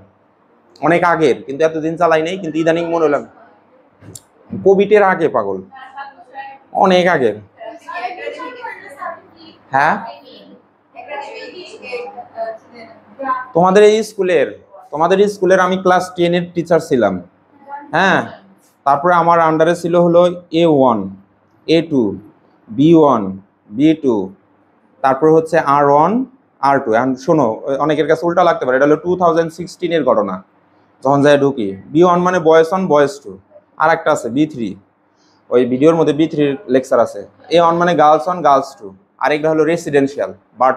অনেক আগের, কিন্তু এতদিন চালাই নাই, কিন্তু ইদানিং মনে হলাম কোভিডের আগে, পাগল অনেক আগের। হ্যাঁ তোমাদের এই স্কুলের আমি ক্লাস 10 এর টিচার ছিলাম। হ্যাঁ, তারপরে আমার আন্ডারে ছিল হলো A1, A2, B1, B2, তারপর হচ্ছে R1, R2। এখন শোনো, অনেকের কাছে উল্টা লাগতে পারে, এটা হলো 2016 এর ঘটনা, যখন যায় ঢুকি। B1 মানে বয়েজ 1 বয়েজ 2, আর একটা আছে B3, ওই ভিডিওর মধ্যে B3 লেকচার আছে। A1 মানে গার্লস 1 গার্লস 2, আরেকটা হলো রেসিডেন্সিয়াল। বাট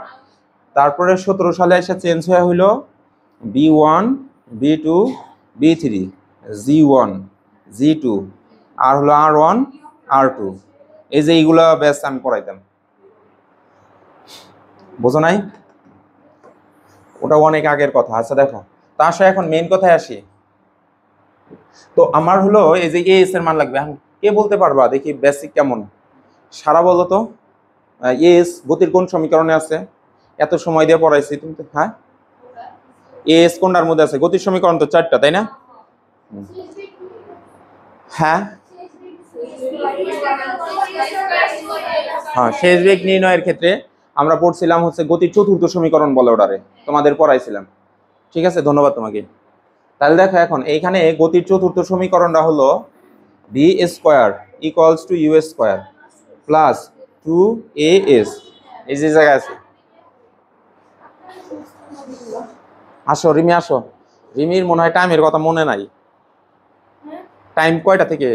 তারপরে 17 সালে এসে চেঞ্জ হয়ে হইলো B1, B2, B3, G1, G2, আর হলো R1, R2। এই যে এইগুলা ব্যাচ আমি পড়াইতাম, বোঝো নাই? ওটা অনেক আগের কথা। আচ্ছা দেখো, তা আসলে এখন মেইন কথায় আসি। তো আমার হলো এই যে এস এর মান লাগবে, এখন কে বলতে পারবা দেখি বেসিক কেমন? সারা বলো তো, এস গতির কোন সমীকরণে আছে? এত সময় দিয়ে পড়াইছি তুমি তো। হ্যাঁ, এস কোনটার মধ্যে আছে? গতির সমীকরণ তো 4টা, তাই না? হ্যাঁ হ্যাঁ, শেষ বেগ নির্ণয়ের ক্ষেত্রে আমরা পড়ছিলাম হচ্ছে গতির চতুর্থ সমীকরণ বলে ওটারে, তোমাদের পড়াইছিলাম। ঠিক আছে, ধন্যবাদ তোমাকে। তাহলে দেখো, এখন এইখানে গতির চতুর্থ সমীকরণটা হলো v square equals to u square plus 2as। এই যে জায়গায় আছে, আসো রিমি আসো। রিমির মনে হয় টাইমের কথা মনে নাই। টাইম কয়টা থেকে?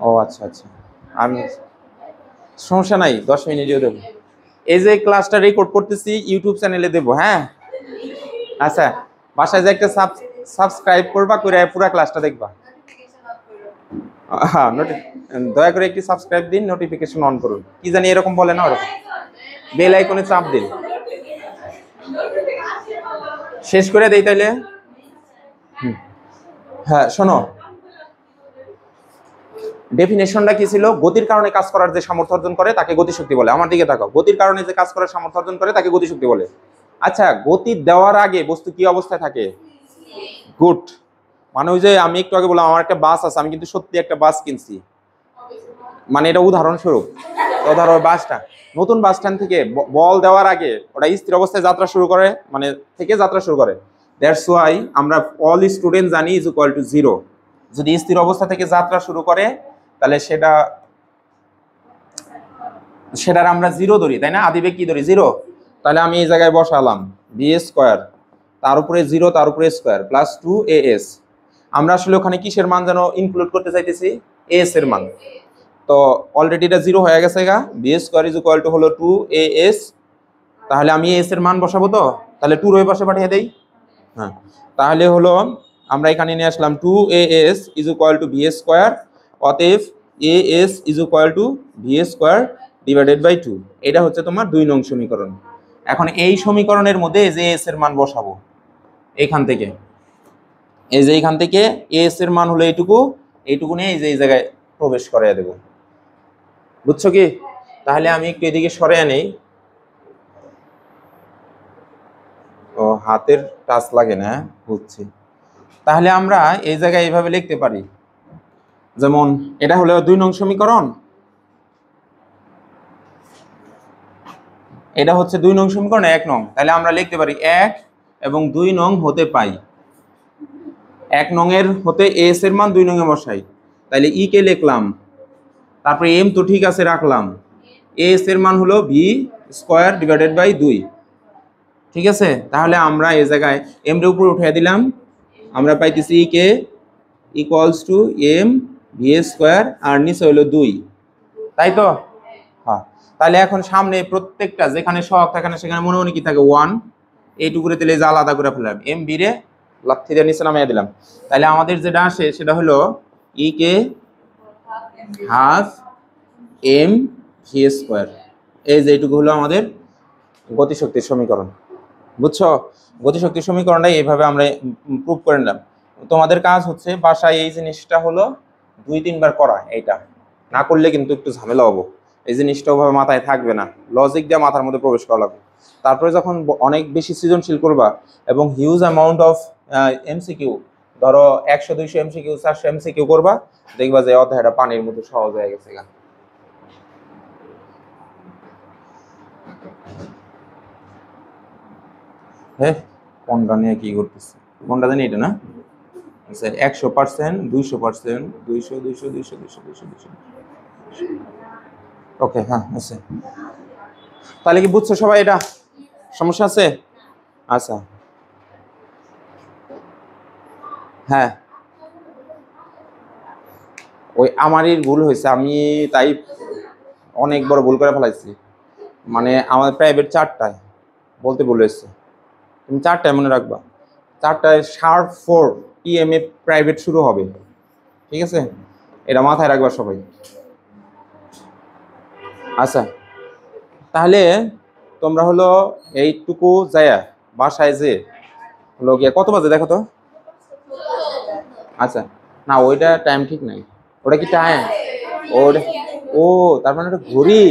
ও আচ্ছা আচ্ছা, আমি সমস্যা নাই, 10 মিনিটও দেবো। এই যে ক্লাসটা রেকর্ড করতেছি ইউটিউব চ্যানেলে দেবো। হ্যাঁ আচ্ছা, বাসায় যে একটা সাবস্ক্রাইব করবা, করে পুরো ক্লাসটা দেখবা। হ্যাঁ, দয়া করে একটি সাবস্ক্রাইব দিন, নোটিফিকেশন অন করুন। কি জানি এরকম বলে না, ওরকম বেল আইকনে চাপ দিন। শেষ করে দেই তাইলে। হ্যাঁ শোনো, ডেফিনেশনটা কি ছিল? গতির কারণে কাজ করার যে সামর্থ্য অর্জন করে তাকে গতিশক্তি বলে। আমার দিকে তাকাও, গতির কারণে যে কাজ করার সামর্থ্য অর্জন করে তাকে গতিশক্তি বলে। আচ্ছা, গতি দেওয়ার আগে বস্তু কি অবস্থায় থাকে? গুড। মানে ওই যে আমি একটু আগে বললাম আমার একটা বাস আছে, আমি কিন্তু সত্যি একটা বাস কিনছি, মানে এটা উদাহরণস্বরূপ। তো ধরো বাসটা, নতুন বাস স্ট্যান্ড থেকে বল দেওয়ার আগে ওটা স্থির অবস্থায় যাত্রা শুরু করে, মানে থেকে যাত্রা শুরু করে। দ্যাটস ওয়াই আমরা অল স্টুডেন্ট জানি ইজ ইকুয়াল টু 0। যদি স্থির অবস্থা থেকে যাত্রা শুরু করে তাহলে সেটার আমরা 0 ধরি, তাই না? আদিবেগ কি ধরি? 0। তাহলে আমি এই জায়গায় বসালাম বি স্কোয়ার, তার উপরে 0, তার উপরে স্কোয়ার প্লাস 2as। আমরা আসলে ওখানে কিসের মান যেন ইনক্লুড করতে চাইতেছি? এস এর মান। তো অলরেডি এটা 0 হয়ে গেছে গা। V square is equal to হলো 2as। তাহলে আমি এস এর মান বসাবো, তো তাহলে 2 ওই পাশে পাঠিয়ে দেই। হ্যাঁ, তাহলে হলো আমরা এখানে নিয়ে আসলাম 2as is equal to v square. অতএব as is equal to v square divided by 2। এটা হচ্ছে তোমার 2 নং সমীকরণ। এখন এই সমীকরণের মধ্যে যে এস এর মান বসাবো এখান থেকে, এই যে এইখান থেকে এস এর মান হলো এইটুকু নিয়ে এই যে এই জায়গায় প্রবেশ করাইয়া দেব। বুঝছো কি? তাহলে আমি একটু এদিকে সরে নেই। ও হাতের টাচ লাগে না, বুঝছি। তাহলে আমরা এই জায়গায় এইভাবে লিখতে পারি, যেমন এটা হলো 2 নং সমীকরণ, এটা হচ্ছে 2 নং সমীকরণ 1 নং। তাহলে আমরা লিখতে পারি 1 এবং 2 নং হতে পাই। 1 নং এর হতে এস এর মান 2 নং এ বসাই, তাহলে ই কে লিখলাম, তারপরে এম তো ঠিক আছে রাখলাম, এস এর মান হলো ভি স্কোয়ার ডিভাইডেড বাই 2। ঠিক আছে, তাহলে আমরা এই জায়গায় এম এর উপর উঠিয়ে দিলাম, আমরা পাইতেছি E K equals to M V square, আর নিচে হলো 2, তাই তো? হ্যাঁ, তাহলে এখন সামনে প্রত্যেকটা যেখানে সহগ থাকে না সেখানে মনে মনে কি থাকে? 1। এইটুকুরে তাহলে যে আলাদা করে ফেললাম, এম বি রে লাথি দিয়ে নিচে নামিয়ে দিলাম। তাহলে আমাদের যেটা আসে সেটা হলো ই কে হাফ এম ভি স্কোয়ার। এই যে এইটুকু হলো আমাদের গতিশক্তির সমীকরণ, বুঝছো? গতিশক্তির সমীকরণটা এইভাবে আমরা প্রুভ করে নিলাম। তোমাদের কাজ হচ্ছে বাসায় এই জিনিসটা হলো 2-3 বার করা, এইটা না করলে কিন্তু একটু ঝামেলা হবো। এই জিনিসটা ওভাবে মাথায় থাকবে না, লজিক দিয়ে মাথার মধ্যে প্রবেশ করা লাগবে। তারপরে যখন অনেক বেশি সৃজনশীল করবা এবং হিউজ অ্যামাউন্ট অফ এমসিকিউ, ধরো 100-200 এমসিকিউ 400 এমসিকিউ করবা, দেখবা যে অধ্যায়টা পানির মতো সহজ হয়ে গেছে। হ্যাঁ, কোনটা নিয়ে কি করতেছে, কোনটা জানি এটা না? আচ্ছা, 100%, 200%, 200, 200, 200, 200, 200, 200। ওকে, হ্যাঁ আছে। তাহলে কি বুঝছো সবাই? এটা সমস্যা আছে? আচ্ছা, হ্যাঁ ওই আমারই ভুল হয়েছে, আমি তাই অনেক বড় ভুল করে ফেলাইছি। মানে আমাদের প্রাইভেট 4টায় বলতে ভুল হয়েছে, তুমি 4টায় মনে রাখবা, 4টায় শার্প 4 PM এ প্রাইভেট শুরু হবে, ঠিক আছে? এটা মাথায় রাখবা সবাই। আচ্ছা, তাহলে তোমরা হলো এইটুকু যায়া বাসায় যে হলো গিয়ে কত বাজে দেখো তো। আচ্ছা, না ওইটা টাইম ঠিক নাই, ওটা কি টাইম? ওটা ও, তার মানে ওটা ঘড়ি।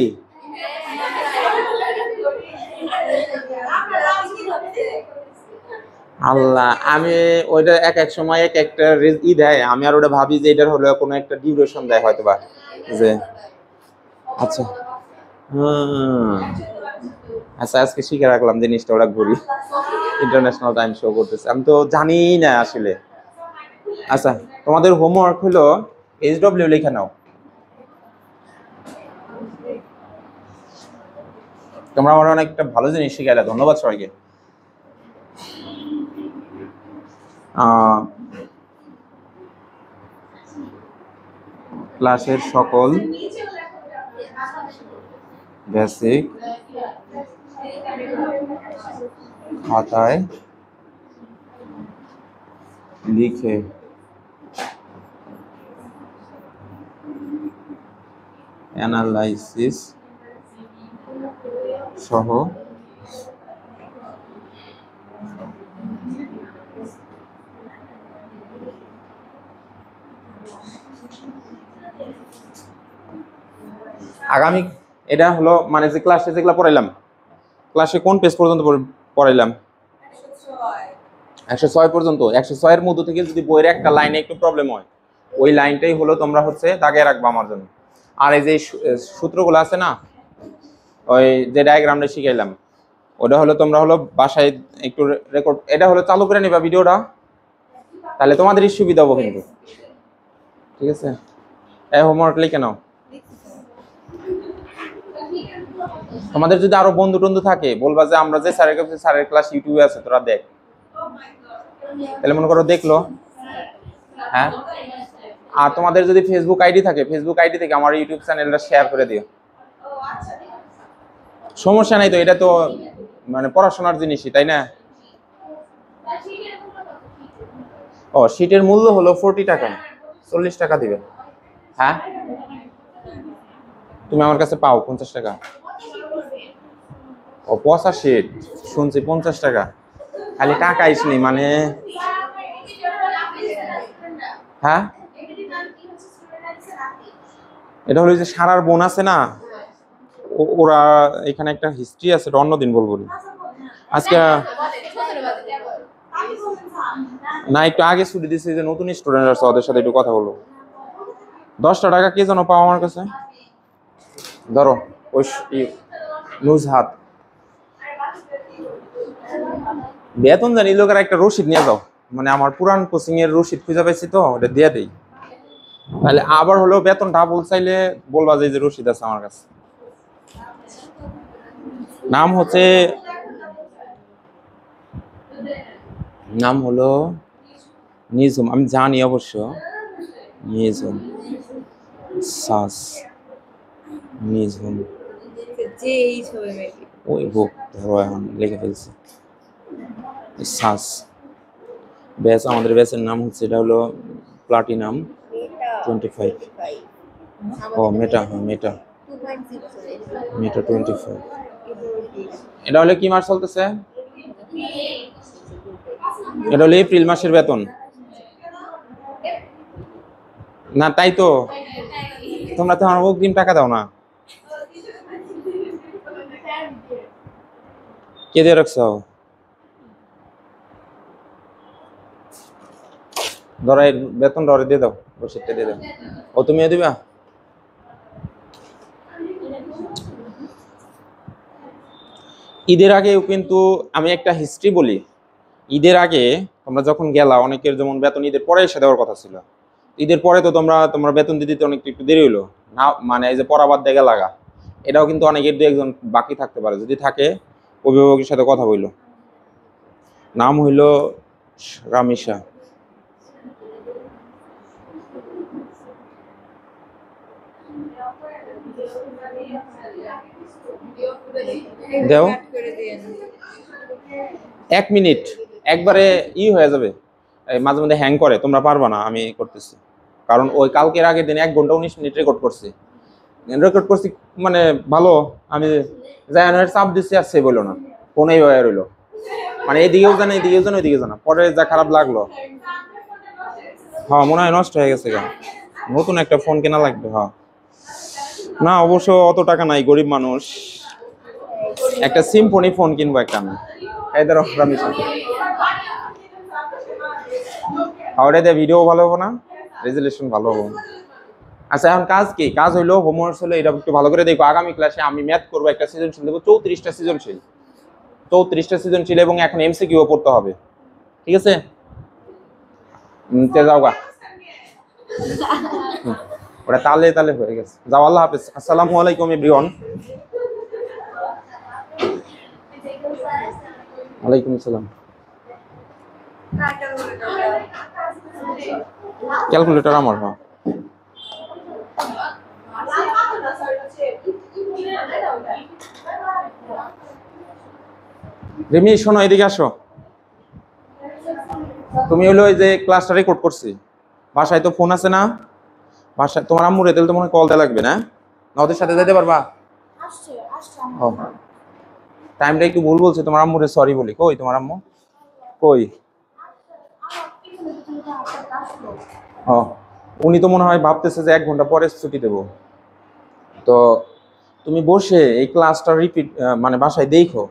আল্লাহ, আমি ওইটা এক এক সময় এক একটা ই দেয়, আমি আর ওটা ভাবি যে এটার হলো কোনো একটা ডিউরেশন দেয় হয়তো বা, যে আচ্ছা আচ্ছা, আজকে শিখে রাখলাম জিনিসটা, ওরা ঘড়ি ইন্টারন্যাশনাল টাইম শো করতেছে, আমি তো জানি না আসলে। আচ্ছা, তোমাদের হোমওয়ার্ক হলো HW লিখে নাও। তোমরা আমার অনেকটা ভালো জিনিস শিখাইলা, ধন্যবাদ সবাইকে। ক্লাসের সকল বেসিক খাতায় লিখে অ্যানালাইসিস সহ আগামী, এটা হলো মানে যে ক্লাসে যেগুলো পড়াইলাম, ক্লাসে কোন পেজ পর্যন্ত পড়াইলাম? 106 পর্যন্ত। 106-এর মধ্য থেকে যদি বইয়ের একটা লাইনে একটু প্রবলেম হয়, ওই লাইনটাই হলো তোমরা হচ্ছে দাগে রাখবা আমার জন্য। আর এই যে সূত্রগুলো আছে না, ওই যে ডায়াগ্রামটা শিখাইলাম, ওটা হলো তোমরা হলো বাসায় একটু রেকর্ড, এটা হলো চালু করে নিবা ভিডিওটা, তাহলে তোমাদেরই সুবিধা হবে কিন্তু, ঠিক আছে? এই হোমওয়ার্ক লিখে নাও। তোমাদের যদি আরো বন্ধু টন্ধু থাকে, বলবা যে আমরা যে স্যারের কাছে, স্যারের ক্লাস ইউটিউবে আছে, তোরা দেখ। তাহলে মনে করো দেখলো, হ্যাঁ। আর তোমাদের যদি ফেসবুক আইডি থাকে, ফেসবুক আইডি থেকে আমার ইউটিউব চ্যানেলটা শেয়ার করে দিও, সমস্যা নাই তো, এটা তো মানে পড়াশোনার জিনিসই, তাই না? ও, শীটের মূল্য হলো 40 টাকা, 40 টাকা দিবে। হ্যাঁ, তুমি আমার কাছে পাও 50 টাকা। ও 85, শুনছি 50 টাকা, খালি টাকা আইসনি মানে। হ্যাঁ, এটা হলো যে সারার বোন আছে না, ওরা এখানে একটা হিস্ট্রি আছে, এটা অন্যদিন বলবো। আজকে না, একটু আগে ছুটি দিচ্ছে, যে নতুন স্টুডেন্ট আছে, ওদের সাথে একটু কথা বলবো। 10টা টাকা কে যেন পাও আমার কাছে, ধরো ওই নুজহাত, বেতন জানি লোকের একটা রসিদ নিয়ে যাও, মানে আমার পুরান কোচিং এর রসিদ খুঁজে পাইছি তো, ওটা দিয়ে দেই, তাহলে আবার হলো বেতন ডাবল চাইলে বলবা যে রসিদ আছে আমার কাছে। নাম হচ্ছে, নাম হলো নিঝুম, আমি জানি অবশ্য, নিঝুম সাস, নিঝুম ওই হোক, ধরো এখন লিখে ফেলছি সাস। ব্যাচ, আমাদের ব্যাচের নাম হচ্ছে, এটা হলো প্লাটিনাম 25 ও মেটা মেটা 25 এটা হলে কি মাস চলতেছে এটা হলো এপ্রিল মাসের বেতন না তাই তো তোমরা তো আমার অগ্রিম টাকা দাও না কে দিয়ে রাখছো ধরো এর বেতন ধরে দিয়ে দাও রসিদটা দিয়ে দাও ও তুমিও দিবা ঈদের আগেও কিন্তু আমি একটা হিস্ট্রি বলি ঈদের আগে তোমরা যখন গেলা অনেকের যেমন বেতন ঈদের পরে এসে দেওয়ার কথা ছিল ঈদের পরে তো তোমরা বেতন দিতে অনেক একটু দেরি হলো না মানে এই যে পরাবাদ দেখে লাগা এটাও কিন্তু অনেকের দু একজন বাকি থাকতে পারে যদি থাকে অভিভাবকের সাথে কথা বললো নাম হইল রামিসা দেও 1 মিনিট একবারে হয়ে যাবে মাঝে মধ্যে হ্যাং করে তোমরা পারবা না আমি করতেছি কারণ ওই কালকের আগের দিন 1 ঘন্টা 19 মিনিট রেকর্ড করছি মানে ভালো আমি জায়ানের চাপ দিচ্ছি আর সে বললো না ফোনেই হয়ে রইলো মানে এদিকেও জানা ওইদিকে জানা পরে যা খারাপ লাগলো হ্যাঁ মনে হয় নষ্ট হয়ে গেছে গা নতুন একটা ফোন কেনা লাগবে হ্যাঁ না অবশ্য অত টাকা নাই গরিব মানুষ একটা সিম্ফনি ফোন কিনবো একটা আমি এই ধরো হাওড়ে ভিডিও ভালো হবো না রেজুলেশন ভালো হবো আচ্ছা এখন কাজ হইলো হোমওয়ার্ক হলো এটা একটু ভালো করে দেখো আগামী ক্লাসে আমি ম্যাথ করবো একটা সৃজনশীল দেবো 34টা সৃজনশীল এবং এখন এমসিকিউ পড়তে হবে ঠিক আছে যাও গা ওটা তালে হয়ে গেছে যাও আল্লাহ হাফেজ আসসালামু আলাইকুম এভরিওয়ান ওয়ালাইকুম আসসালাম ক্যালকুলেটর আমার হ্যাঁ রিমি শোনো এদিকে আসো তুমি হলো ওই যে ক্লাসটা রেকর্ড করছি বাসায় তো ফোন আছে না বাসায় তোমার আম্মুর এতে তো মনে হয় কল দেওয়া লাগবে না ওদের সাথে যেতে পারবা ও টাইমটা একটু ভুল বলছে তোমার আম্মুরে সরি বলি কই তোমার আম্মু কই ও উনি তো মনে হয় ভাবতেছে যে 1 ঘন্টা পরে ছুটি দেবো তো তুমি বসে এই ক্লাসটা রিপিট মানে বাসায় দেখো